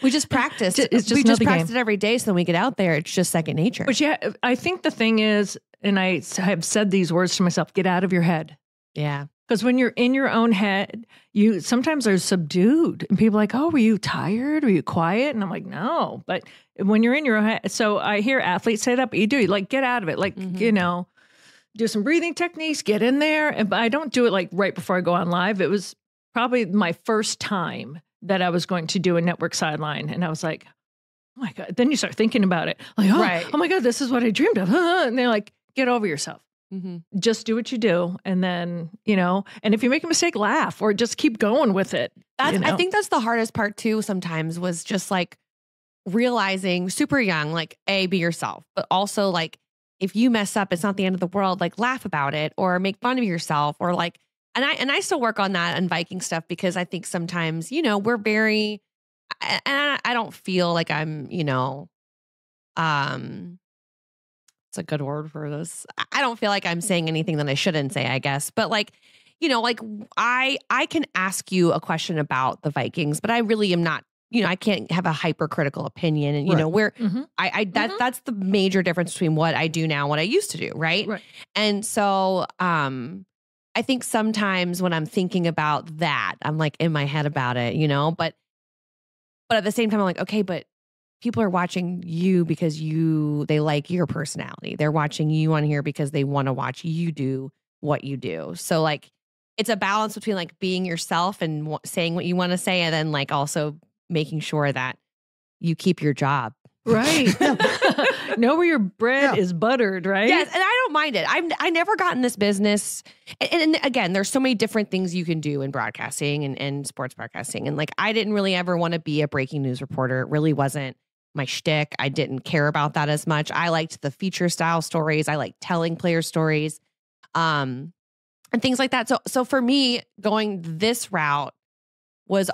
We just practice. We just practice it every day. So when we get out there, it's just second nature.
But I think the thing is, and I have said these words to myself, get out of your head.
Yeah.
Because when you're in your own head, you sometimes are subdued, and people are like, oh, were you tired? Were you quiet? And I'm like, no. But when you're in your own head, so I hear athletes say that, but you do, like, get out of it. Like, do some breathing techniques, get in there. But I don't do it like right before I go on live. It was probably my first time that I was going to do a network sideline. And I was like, oh my God. Then you start thinking about it. Like, oh my God, this is what I dreamed of. And they're like, get over yourself. Just do what you do. And then, and if you make a mistake, laugh or just keep going with it.
I think that's the hardest part too, sometimes, was just like realizing super young, like, be yourself, but also like, if you mess up, it's not the end of the world. Like, laugh about it or make fun of yourself, or like, and I still work on that on Viking stuff, because I think sometimes, we're very, and I don't feel like I'm, it's a good word for this. I don't feel like I'm saying anything that I shouldn't say, I guess. But like, like I can ask you a question about the Vikings, but I really am not, I can't have a hypercritical opinion. And, where that's the major difference between what I do now and what I used to do. Right. And so, I think sometimes when I'm thinking about that, I'm like in my head about it, but at the same time, I'm like, okay, but people are watching you because they like your personality. They're watching you on here because they want to watch you do what you do. So like, it's a balance between like being yourself and saying what you want to say, and then like also making sure that you keep your job.
Right. Know where your bread is buttered, right?
Yes. And I don't mind it. I never got in this business. And again, there's so many different things you can do in broadcasting and sports broadcasting. And like, I didn't really ever want to be a breaking news reporter. It really wasn't my shtick. I didn't care about that as much. I liked the feature style stories. I liked telling player stories, and things like that. So for me, going this route was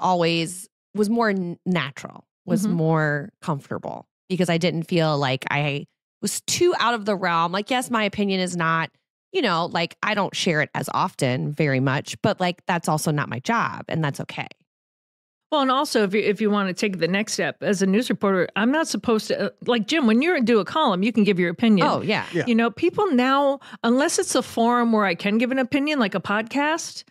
more natural, was more comfortable, because I didn't feel like I was too out of the realm. Like, yes, my opinion is not, like I don't share it as often very much, but like, that's also not my job, and that's okay.
Well, and also if you want to take the next step as a news reporter, I'm not supposed to, like Jim, when you do a column, you can give your opinion.
Oh, yeah.
People now, unless it's a forum where I can give an opinion, like a podcast,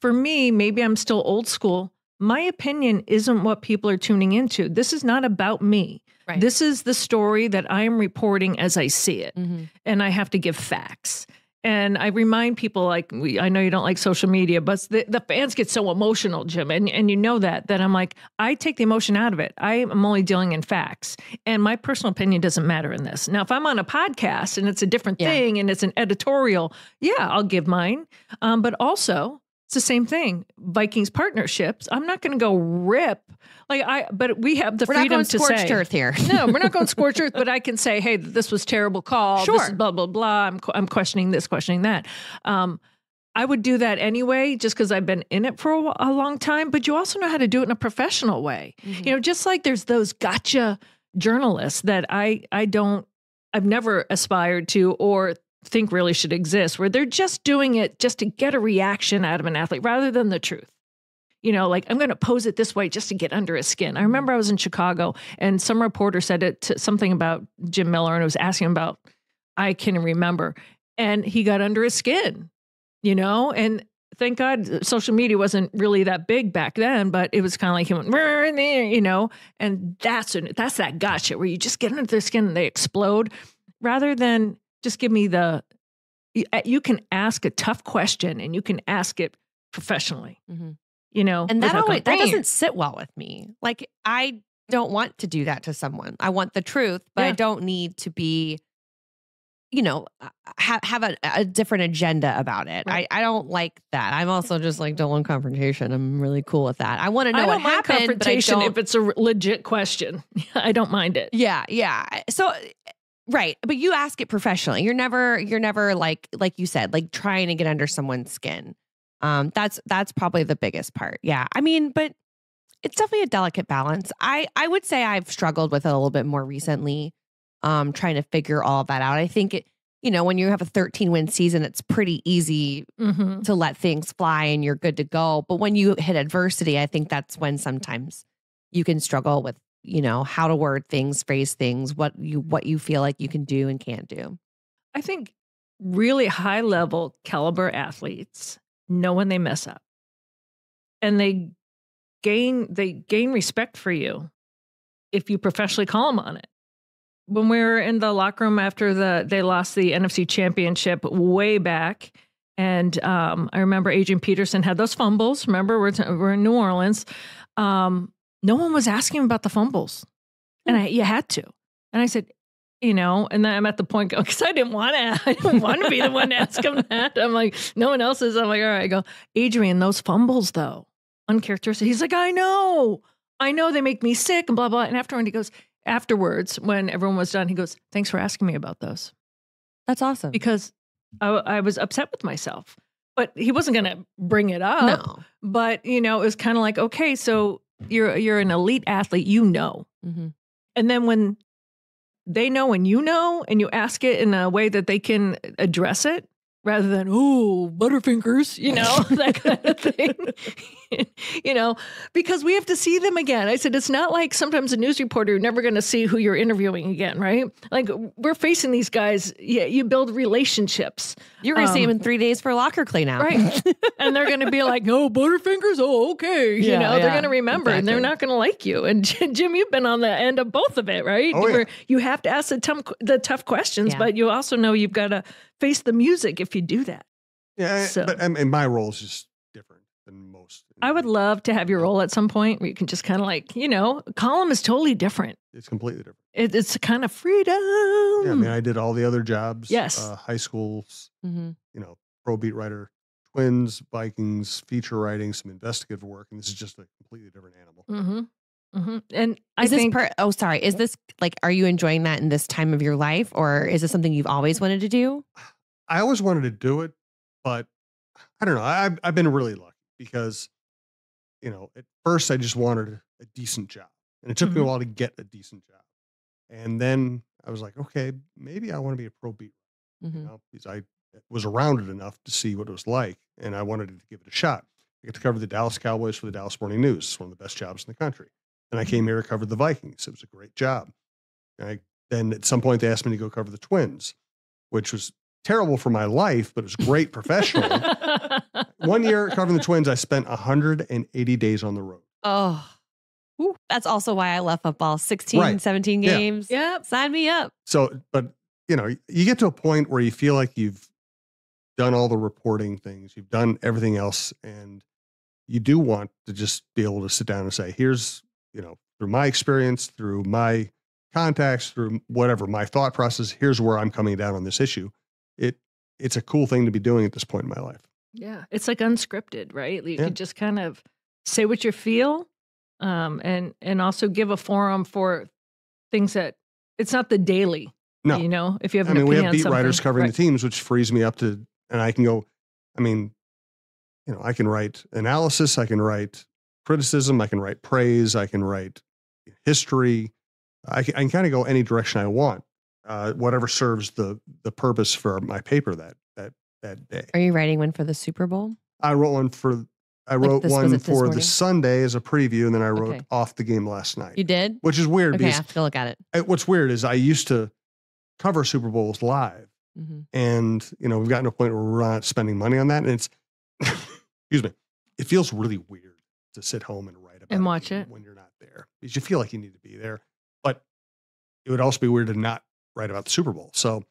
for me, maybe I'm still old school. My opinion isn't what people are tuning into. This is not about me. Right. This is the story that I am reporting as I see it. And I have to give facts. And I remind people, like, I know you don't like social media, but the fans get so emotional, Jim, and you know that I'm like, I take the emotion out of it. I am only dealing in facts, and my personal opinion doesn't matter in this. Now, if I'm on a podcast and it's a different thing and it's an editorial, I'll give mine. But also, it's the same thing. Vikings partnerships. I'm not going to go rip but we have the freedom to say.
We're not going scorched earth here.
No, we're not going scorched earth. But I can say, hey, this was terrible call.
Sure.
This is blah blah blah. I'm questioning this, questioning that. I would do that anyway, just because I've been in it for a long time. But you also know how to do it in a professional way. Just like there's those gotcha journalists that I've never aspired to or think really should exist, where they're just doing it just to get a reaction out of an athlete rather than the truth. Like, I'm going to pose it this way just to get under his skin. I remember I was in Chicago and some reporter said something about Jim Miller, and it was asking about, I can remember, and he got under his skin, and thank God social media wasn't really that big back then, but it was kind of like he went, and that's that gotcha where you just get under their skin and they explode, rather than just give me you can ask a tough question and you can ask it professionally.
And that doesn't sit well with me. Like, I don't want to do that to someone. I want the truth, but I don't need to be, have a different agenda about it. Right. I don't like that. I'm also just like, don't want confrontation. I'm really cool with that. I want to know what happened.
Confrontation, if it's a legit question, I don't mind it.
Yeah. So, right. But you ask it professionally. You're never like you said, like trying to get under someone's skin. That's probably the biggest part. Yeah. I mean, but it's definitely a delicate balance. I would say I've struggled with it a little bit more recently, trying to figure all of that out. I think when you have a 13-win season, it's pretty easy to let things fly and you're good to go. But when you hit adversity, I think that's when sometimes you can struggle with, how to word things, phrase things, what you feel like you can do and can't do.
I think really high level caliber athletes know when they mess up, and they gain respect for you if you professionally call them on it. When we were in the locker room after they lost the NFC Championship way back, and I remember Adrian Peterson had those fumbles. Remember, we're in New Orleans. No one was asking about the fumbles, and you had to. And I said, and then I'm at the point because I didn't want to be the one to ask him that. I'm like, no one else is. I'm like, all right. I go, Adrian, those fumbles though, uncharacteristic. He's like, I know. I know they make me sick and blah, blah. And afterwards, when everyone was done, he goes, thanks for asking me about those.
That's awesome.
Because I was upset with myself. But he wasn't going to bring it up.
No.
But, it was kind of like, okay, so you're an elite athlete,
Mm-hmm.
And then when they know and you know, and you ask it in a way that they can address it, rather than, oh, Butterfingers, that kind of thing, because we have to see them again. I said, it's not like sometimes a news reporter, you're never going to see who you're interviewing again, right? Like we're facing these guys. Yeah, you build relationships.
You're going to see them in 3 days for locker clean out.
Right. And they're going to be like, oh, Butterfingers. Oh, okay. They're going to remember and they're not going to like you. And Jim, you've been on the end of both of it, right?
Oh, yeah.
Where you have to ask the tough questions, but you also know you've got to face the music if you do that.
Yeah. But my role is just different than most.
I would love to have your role at some point where you can just kind of like, column is totally different.
It's completely different.
It's kind of freedom.
Yeah, I mean, I did all the other jobs.
Yes.
High schools,
Mm-hmm.
pro beat writer, Twins, Vikings, feature writing, some investigative work. And this is just a completely different animal.
Mm-hmm. Mm-hmm. And
is this like, are you enjoying that in this time of your life, or is this something you've always wanted to do?
I always wanted to do it, but I don't know. I've been really lucky because, at first I just wanted a decent job, and it took me a while to get a decent job. And then I was like, okay, maybe I want to be a pro beat, because I was around it enough to see what it was like, and I wanted to give it a shot. I got to cover the Dallas Cowboys for the Dallas Morning News. It's one of the best jobs in the country. And I came here to cover the Vikings. It was a great job. Then at some point they asked me to go cover the Twins, which was terrible for my life, but it was great professionally. 1 year covering the Twins, I spent 180 days on the road.
Oh, that's also why I love football. 16, 17 games.
Yeah.
Yep. Sign me up.
So, but you get to a point where you feel like you've done all the reporting things, you've done everything else, and you do want to just be able to sit down and say, here's, through my experience, through my contacts, through whatever, my thought process, here's where I'm coming down on this issue. It's a cool thing to be doing at this point in my life.
Yeah. It's like unscripted, right? You can just kind of say what you feel, and also give a forum for things that it's not the daily.
No.
If you have an opinion
we have
on
beat
something,
writers covering the teams, which frees me up to, and I can go, I can write analysis, I can write criticism, I can write praise, I can write history. I can kind of go any direction I want, whatever serves the purpose for my paper that day.
Are you writing one for the Super Bowl?
I wrote one for the Sunday as a preview, and then I wrote off the game last night.
You did?
Which is weird.
Okay, I have to go look at it.
What's weird is I used to cover Super Bowls live, and we've gotten to a point where we're not spending money on that, and it's excuse me, it feels really weird to sit home and write about
and watch it
when you're not there, because you feel like you need to be there. But it would also be weird to not write about the Super Bowl. So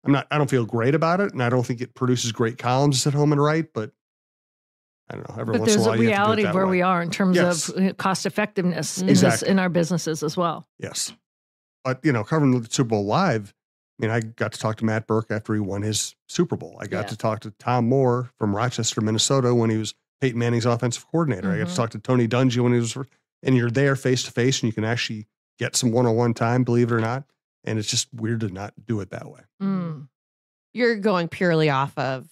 I don't feel great about it, and I don't think it produces great columns to sit home and write, but I don't know. Every
but
once in a while,
there's a reality of where we are in terms of cost effectiveness in our businesses as well.
Yes. But, covering the Super Bowl live, I got to talk to Matt Burke after he won his Super Bowl. I got to talk to Tom Moore from Rochester, Minnesota, when he was Peyton Manning's offensive coordinator. I got to talk to Tony Dungy when he was, and you're there face to face, and you can actually get some one-on-one time, believe it or not. And it's just weird to not do it that way.
Mm.
You're going purely off of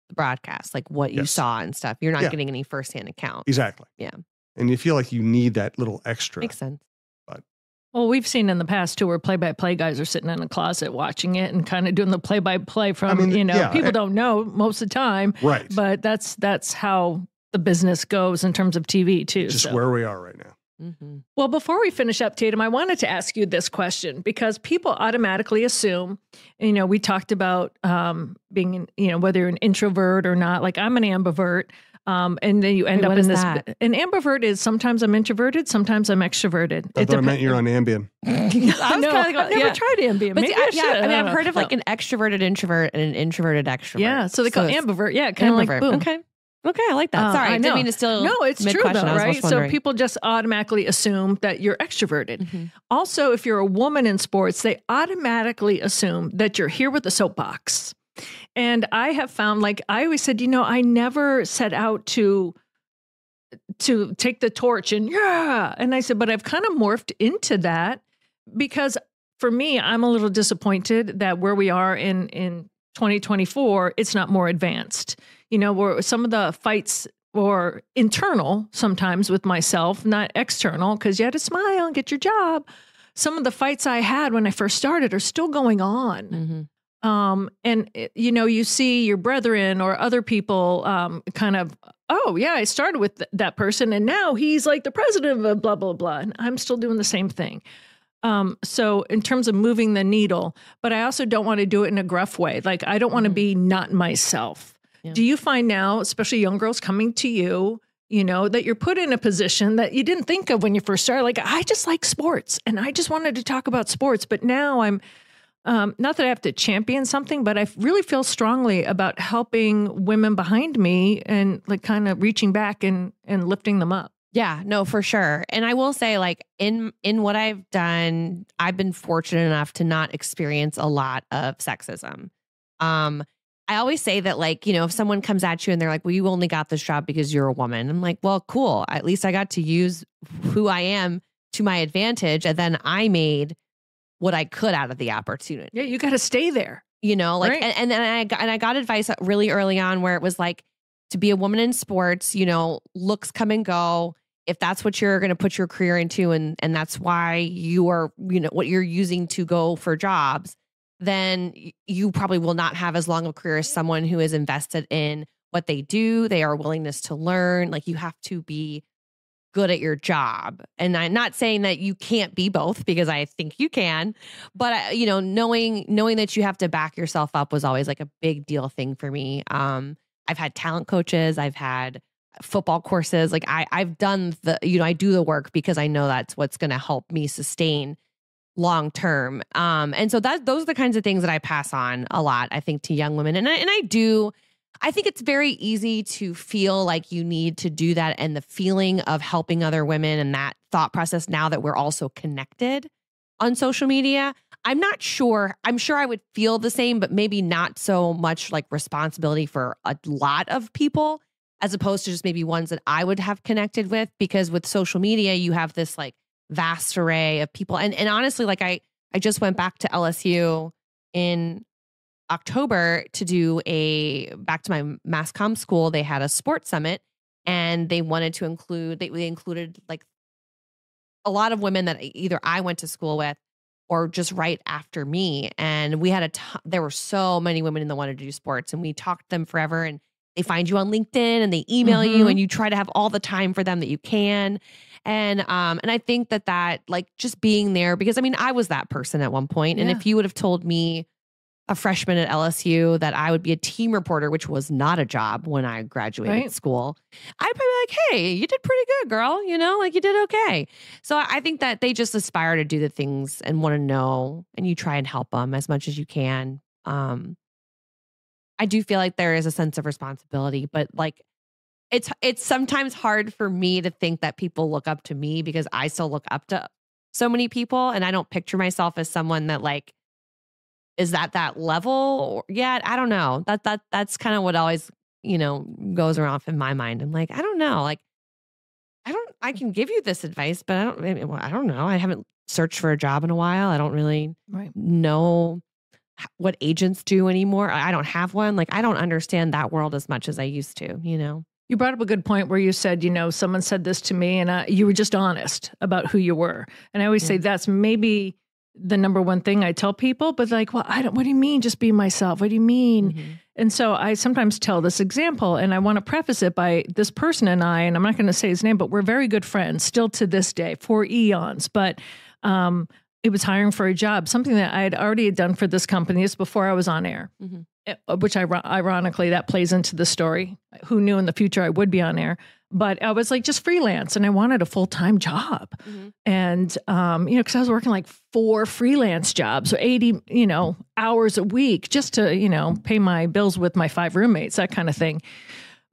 the broadcast, like what you saw and stuff. You're not getting any firsthand account.
Exactly.
Yeah.
And you feel like you need that little extra.
Makes sense.
Well, we've seen in the past too, where play-by-play guys are sitting in a closet watching it and kind of doing the play-by-play from, people don't know most of the time.
Right.
But that's how the business goes in terms of TV too.
Just where we are right now.
Mm-hmm.
Well, before we finish up, Tatum, I wanted to ask you this question because people automatically assume, we talked about being, whether you're an introvert or not. Like I'm an ambivert. And then you end up in this.
That?
An ambivert is sometimes I'm introverted, sometimes I'm extroverted.
I thought I meant you're on Ambien.
I've never tried Ambien.
But
Maybe
I've heard of like an extroverted introvert and an introverted extrovert.
Yeah, so they call it ambivert. Yeah, kind of like boom.
Okay, I like that. Sorry, I didn't mean to still.
No, it's true though, right? So people just automatically assume that you're extroverted. Mm-hmm. Also, if you're a woman in sports, they automatically assume that you're here with a soapbox. And I have found, like I always said, I never set out to to take the torch and And I said, but I've kind of morphed into that because for me, I'm a little disappointed that where we are in 2024, it's not more advanced. Where some of the fights were internal sometimes with myself, not external, because you had to smile and get your job. Some of the fights I had when I first started are still going on. And you see your brethren or other people kind of, oh yeah, I started with that person and now he's like the president of blah, blah, blah. And I'm still doing the same thing. So in terms of moving the needle, but I also don't want to do it in a gruff way. Like I don't want to be not myself. Yeah. Do you find now, especially young girls coming to you, that you're put in a position that you didn't think of when you first started? Like, I just like sports and I just wanted to talk about sports, but now I'm, not that I have to champion something, but I really feel strongly about helping women behind me and like kind of reaching back and lifting them up.
Yeah, no, for sure. And I will say, like, in what I've done, I've been fortunate enough to not experience a lot of sexism. I always say that, like, if someone comes at you and they're like, well, you only got this job because you're a woman. I'm like, well, cool. At least I got to use who I am to my advantage. And then I made what I could out of the opportunity.
Yeah, you got to stay there.
Like,
right.
and then I got advice really early on where it was like, to be a woman in sports, looks come and go. If that's what you're going to put your career into, and that's why you are, what you're using to go for jobs, then you probably will not have as long of a career as someone who is invested in what they do. They are willingness to learn. Like, you have to be good at your job. And I'm not saying that you can't be both, because I think you can, but knowing that you have to back yourself up was always like a big deal thing for me. I've had talent coaches, I've had football courses. Like I've done I do the work because I know that's what's going to help me sustain long term. And so those are the kinds of things that I pass on a lot, I think, to young women. And I think it's very easy to feel like you need to do that, and the feeling of helping other women and that thought process, now that we're also connected on social media. I'm not sure. I'm sure I would feel the same, but maybe not so much like responsibility for a lot of people, as opposed to just maybe ones that I would have connected with, because with social media, you have this like vast array of people. And honestly, like I just went back to LSU in October to do back to my mass comm school. They had a sports summit, and they wanted to include, they included like a lot of women that either I went to school with or just right after me. And we had there were so many women that wanted to do sports, and we talked to them forever, and they find you on LinkedIn and they email you, and you try to have all the time for them that you can. And I think that like just being there, because I mean, I was that person at one point. And if you would have told me, a freshman at LSU, that I would be a team reporter, which was not a job when I graduated school, I'd probably be like, hey, you did pretty good, girl. Like you did okay. So I think that they just aspire to do the things and want to know, and you try and help them as much as you can. I do feel like there is a sense of responsibility, but like it's sometimes hard for me to think that people look up to me, because I still look up to so many people, and I don't picture myself as someone that like is at that level yet. I don't know. That's kind of what always, goes around in my mind. I'm like, I don't know. Like, I can give you this advice, but I don't know. I haven't searched for a job in a while. I don't really know what agents do anymore. I don't have one. Like, I don't understand that world as much as I used to,
You brought up a good point where you said, someone said this to me, and you were just honest about who you were. And I always say that's maybe the number one thing I tell people, but like, well, what do you mean just be myself? What do you mean? And so I sometimes tell this example, and I want to preface it by this person and I'm not going to say his name, but we're very good friends still to this day, for eons. But it was hiring for a job, something that I had already done for this company. This before I was on air, which ironically, that plays into the story. Who knew in the future I would be on air? But I was like just freelance, and I wanted a full-time job. And, because I was working like 4 freelance jobs, or 80, hours a week just to, pay my bills with my 5 roommates, that kind of thing.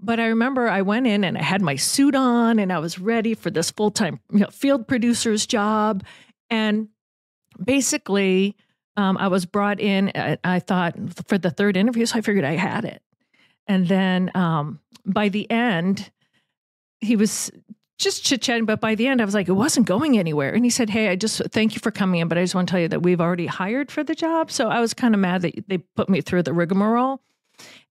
But I remember I went in and I had my suit on, and I was ready for this full-time field producer's job. And basically, I was brought in, I thought, for the 3rd interview, so I figured I had it. And then by the end, he was just chit-chatting. But by the end, I was like, it wasn't going anywhere. And he said, hey, thank you for coming in, but I just want to tell you that we've already hired for the job. So I was kind of mad that they put me through the rigmarole.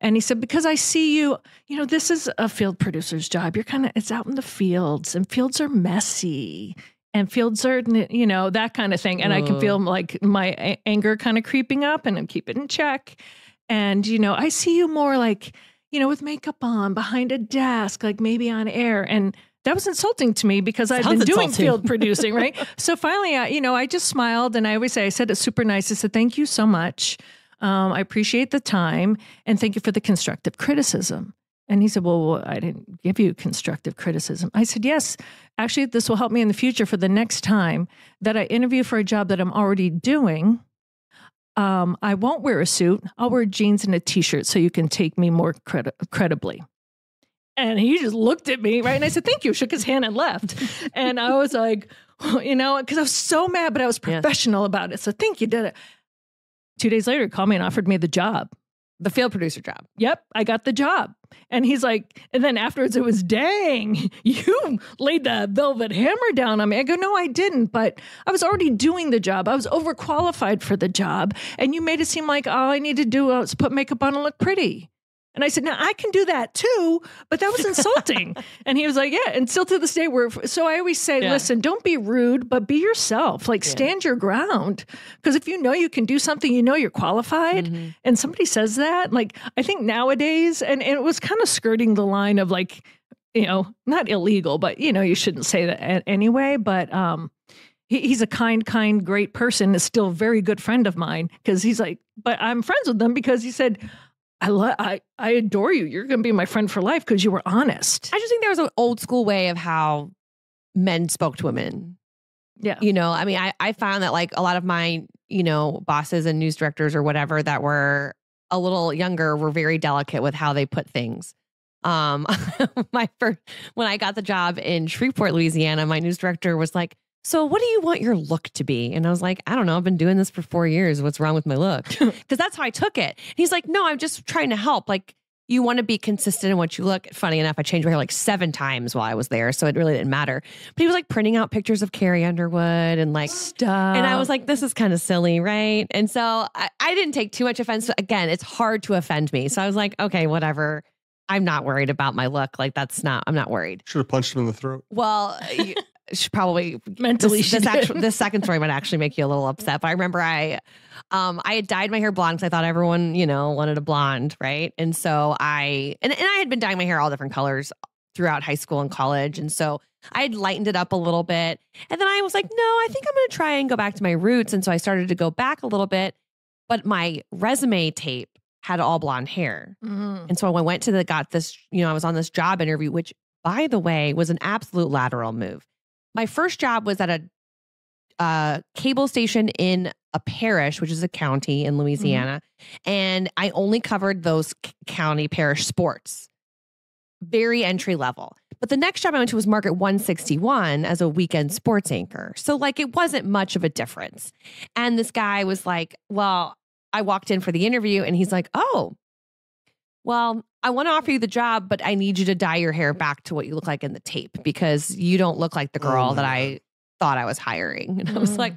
And he said, because I see you, this is a field producer's job. It's out in the fields, and fields are messy, and fields are, that kind of thing. And I can feel like my anger kind of creeping up, and I'm keeping it in check. And, I see you more like, with makeup on, behind a desk, like maybe on air. And that was insulting to me because I've been doing field producing, right? So finally, I just smiled, and I said it's super nice. I said, thank you so much. I appreciate the time, and thank you for the constructive criticism. And he said, well, I didn't give you constructive criticism. I said, yes, actually, this will help me in the future for the next time that I interview for a job that I'm already doing. I won't wear a suit. I'll wear jeans and a t-shirt so you can take me more credibly. And he just looked at me, right? And I said, thank you, shook his hand and left. And I was like, because I was so mad, but I was professional about it. So thank you, did it. 2 days later, he called me and offered me the job.
The field producer job.
Yep, I got the job. And he's like, and then afterwards it was, dang, you laid the velvet hammer down on me. I go, no, I didn't, but I was already doing the job. I was overqualified for the job. And you made it seem like all I needed to do was put makeup on and look pretty. And I said, now I can do that too, but that was insulting. And he was like, yeah. And still to this day, so I always say, listen, don't be rude, but be yourself. Like stand your ground. Because if you know you can do something, you're qualified. Mm-hmm. And somebody says that, like, I think nowadays, and it was kind of skirting the line of like, not illegal, but you shouldn't say that anyway. But he's a kind, great person, is still a very good friend of mine. Because he's like, but I'm friends with them because he said, I adore you. You're going to be my friend for life because you were honest.
I just think there was an old school way of how men spoke to women.
Yeah.
I found that like a lot of my, bosses and news directors or whatever that were a little younger were very delicate with how they put things. When I got the job in Shreveport, Louisiana, my news director was like, so what do you want your look to be? And I was like, I don't know. I've been doing this for 4 years. What's wrong with my look? Because that's how I took it. And he's like, no, I'm just trying to help. Like, you want to be consistent in what you look. Funny enough, I changed my hair like 7 times while I was there. So it really didn't matter. But he was like printing out pictures of Carrie Underwood and like
stuff.
And I was like, this is kind of silly, right? And so I didn't take too much offense. Again, it's hard to offend me. So I was like, okay, whatever. I'm not worried about my look. Like I'm not worried.
Should have punched him in the throat.
Well, she probably
mentally.
This second story might actually make you a little upset. But I remember I had dyed my hair blonde because I thought everyone, wanted a blonde, right? And so I had been dyeing my hair all different colors throughout high school and college, and so I had lightened it up a little bit. And then I was like, no, I think I'm going to try and go back to my roots. And so I started to go back a little bit, but my resume tape had all blonde hair. Mm-hmm. And so I went to got this, I was on this job interview, which by the way was an absolute lateral move. My first job was at a cable station in a parish, which is a county in Louisiana. Mm-hmm. And I only covered those county parish sports. Very entry level. But the next job I went to was Market 161 as a weekend sports anchor. So like it wasn't much of a difference. And this guy was like, well, I walked in for the interview and he's like, oh, well, I want to offer you the job, but I need you to dye your hair back to what you look like in the tape because you don't look like the girl that I thought I was hiring. And I was like,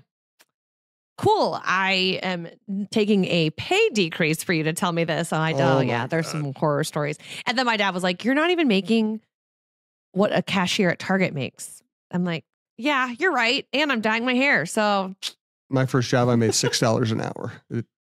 cool. I am taking a pay decrease for you to tell me this. And I know, there's some horror stories. And then my dad was like, you're not even making what a cashier at Target makes. I'm like, yeah, you're right. And I'm dyeing my hair. So
my first job, I made $6 an hour.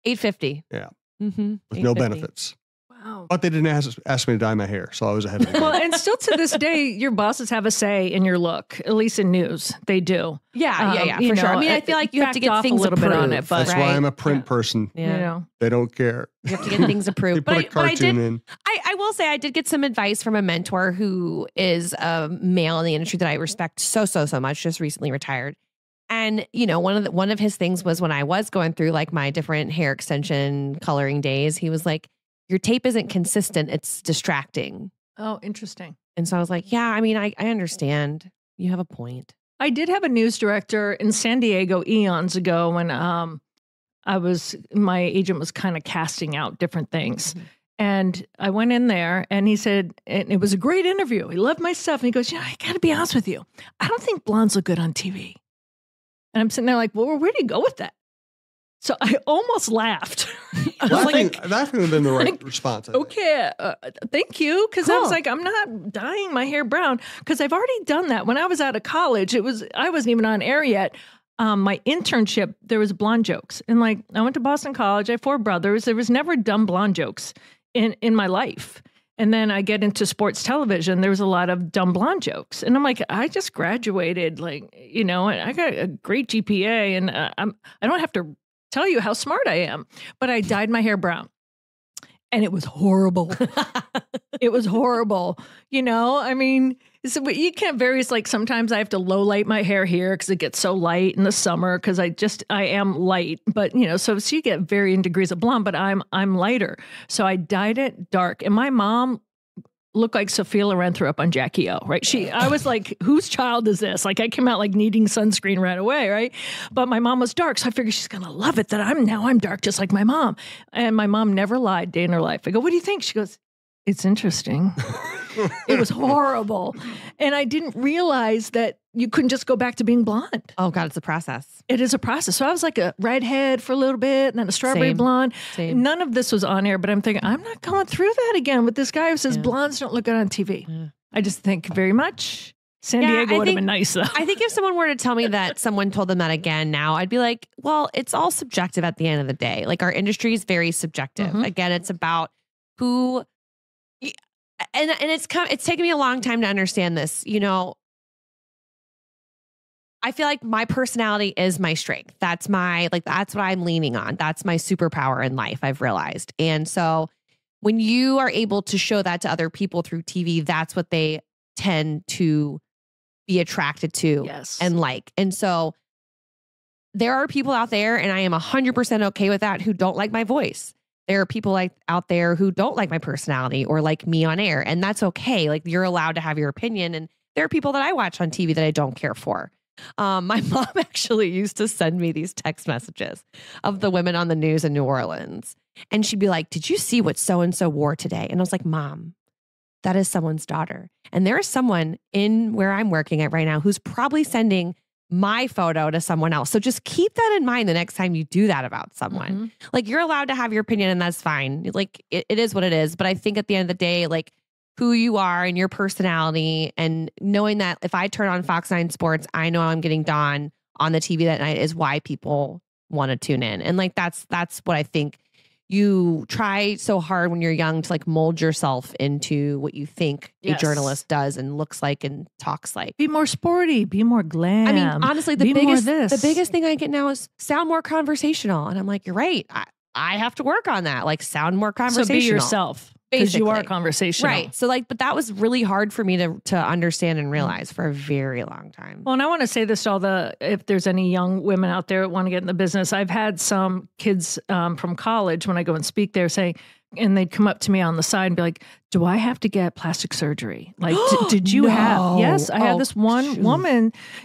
$8.50.
Yeah.
Mm-hmm.
With no benefits.
Wow.
But they didn't ask me to dye my hair, so I was ahead of the game.
Well, and still to this day, your bosses have a say in your look, at least in news. They do.
Yeah, for sure. I mean, I feel like you have to get things
a little
approved
bit on it. But
that's why I'm a print person.
Yeah.
They don't care.
You have to get things approved.
They put a cartoon in.
I will say I did get some advice from a mentor who is a male in the industry that I respect so much, just recently retired. And, one of his things was when I was going through like my different hair extension coloring days, he was like, your tape isn't consistent. It's distracting.
Oh, interesting.
And so I was like, yeah, I mean, I understand. You have a point.
I did have a news director in San Diego eons ago when my agent was kind of casting out different things. Mm-hmm. And I went in there and he said, and it was a great interview. He loved my stuff. And he goes, I got to be honest with you. I don't think blondes look good on TV. And I'm sitting there like, well, where do you go with that? So I almost laughed.
Laughing would have been the right response.
Okay, thank you. Because I was like, I'm not dyeing my hair brown because I've already done that. When I was out of college, I wasn't even on air yet. My internship, there was blonde jokes. And like, I went to Boston College. I have 4 brothers. There was never dumb blonde jokes in my life. And then I get into sports television. There was a lot of dumb blonde jokes. And I'm like, I just graduated, and I got a great GPA and I don't have to tell you how smart I am, but I dyed my hair brown and it was horrible. It was horrible. I mean, so you can't vary. It's like sometimes I have to low light my hair here because it gets so light in the summer because I am light, but so you get varying degrees of blonde, but I'm lighter. So I dyed it dark and my mom looked like Sophia Loren threw up on Jackie O, right? I was like, whose child is this? Like I came out like needing sunscreen right away, right? But my mom was dark. So I figured she's going to love it that I'm dark just like my mom. And my mom never lied day in her life. I go, what do you think? She goes, it's interesting. It was horrible. And I didn't realize that you couldn't just go back to being blonde.
Oh God, it's a process.
It is a process. So I was like a redhead for a little bit and then a strawberry blonde.
Same.
None of this was on air, but I'm thinking, I'm not going through that again with this guy who says blondes don't look good on TV. Yeah. I just think very much San Diego would have been nice though.
I think if someone were to tell me that someone told them that again now, I'd be like, well, it's all subjective at the end of the day. Like our industry is very subjective. Mm-hmm. Again, it's about who, and it's taken me a long time to understand this. I feel like my personality is my strength. That's what I'm leaning on. That's my superpower in life, I've realized. And so when you are able to show that to other people through TV, that's what they tend to be attracted to and like. And so there are people out there, and I am 100% okay with that, who don't like my voice. There are people out there who don't like my personality or like me on air, and that's okay. Like you're allowed to have your opinion. And there are people that I watch on TV that I don't care for. My mom actually used to send me these text messages of the women on the news in New Orleans. And she'd be like, did you see what so-and-so wore today? And I was like, Mom, that is someone's daughter. And there is someone in where I'm working at right now who's probably sending my photo to someone else. So just keep that in mind the next time you do that about someone. Mm-hmm. Like you're allowed to have your opinion and that's fine. Like it is what it is. But I think at the end of the day, like who you are and your personality and knowing that if I turn on Fox 9 Sports, I know I'm getting Dawn on the TV that night is why people want to tune in. And like, that's what I think you try so hard when you're young to like mold yourself into what you think a journalist does and looks like and talks like.
Be more sporty, be more glam.
I mean, honestly, the biggest thing I get now is sound more conversational. And I'm like, you're right. I have to work on that. Like sound more conversational.
So be yourself. Because you are conversational.
Right. So but that was really hard for me to understand and realize for a very long time.
Well, and I want to say this to if there's any young women out there that want to get in the business, I've had some kids from college when I go and speak there saying, and they'd come up to me on the side and be like, do I have to get plastic surgery? Like, did you have? Yes, I had this one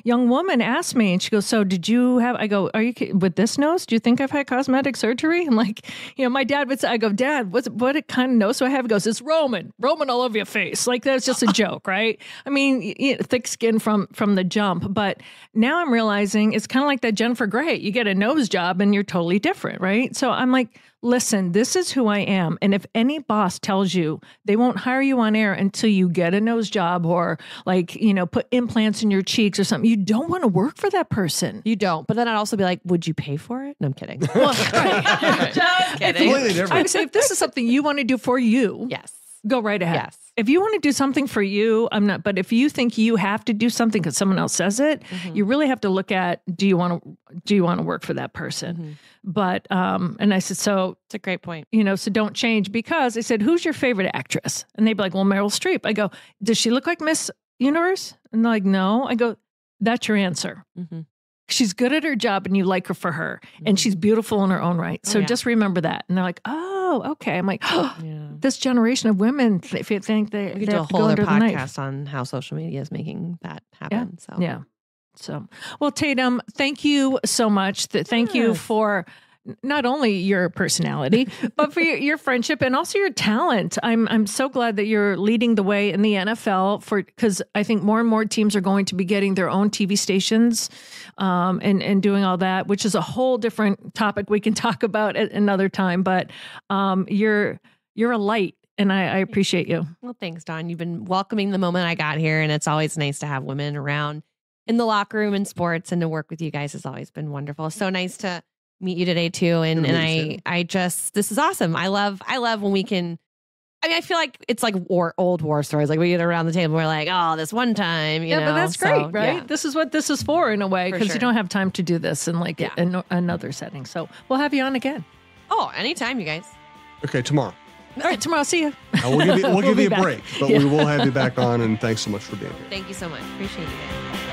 young woman ask me, and she goes, so did you have, I go, are you with this nose? Do you think I've had cosmetic surgery? And like, my dad would say, I go, Dad, what kind of nose do I have? He goes, it's Roman all over your face. Like, that's just a joke, right? I mean, thick skin from the jump. But now I'm realizing it's kind of like that Jennifer Grey. You get a nose job and you're totally different, right? So I'm like, listen, this is who I am. And if any boss tells you they won't hire you on air until you get a nose job or like, put implants in your cheeks or something, you don't want to work for that person.
You don't. But then I'd also be like, would you pay for it? No, I'm kidding.
Well, right. Just kidding. I would say if this is something you want to do for you,
yes, go right ahead. Yes.
If you want to do something for you, I'm not, but if you think you have to do something because someone else says it, you really have to look at, do you want to work for that person? Mm-hmm. But, and I said, so
it's a great point,
so don't change because I said, who's your favorite actress? And they'd be like, well, Meryl Streep. I go, does she look like Miss Universe? And they're like, no. I go, that's your answer. Mm-hmm. She's good at her job and you like her for her and she's beautiful in her own right. So just remember that. And they're like, oh, okay. I'm like, this generation of women, if you think they
do a whole other podcast on how social media is making that happen.
So, well, Tatum, thank you so much. Thank you for not only your personality, but for your friendship and also your talent. I'm so glad that you're leading the way in the NFL because I think more and more teams are going to be getting their own TV stations and doing all that, which is a whole different topic we can talk about at another time. But you're a light. And I appreciate you.
Well, thanks, Dawn. You've been welcoming the moment I got here, and it's always nice to have women around in the locker room and sports, and to work with you guys has always been wonderful. So nice to meet you today too. And I just, this is awesome. I love when we can, I feel like it's like old war stories. Like we get around the table, we're like, oh, this one time, you know.
But that's great, right? Yeah. This is what this is for in a way, because you don't have time to do this in like another setting. So we'll have you on again.
Oh, anytime, you guys.
Okay, tomorrow.
All right, tomorrow. See you.
We'll give you a break, but we will have you back on. And thanks so much for being here.
Thank you so much. Appreciate it.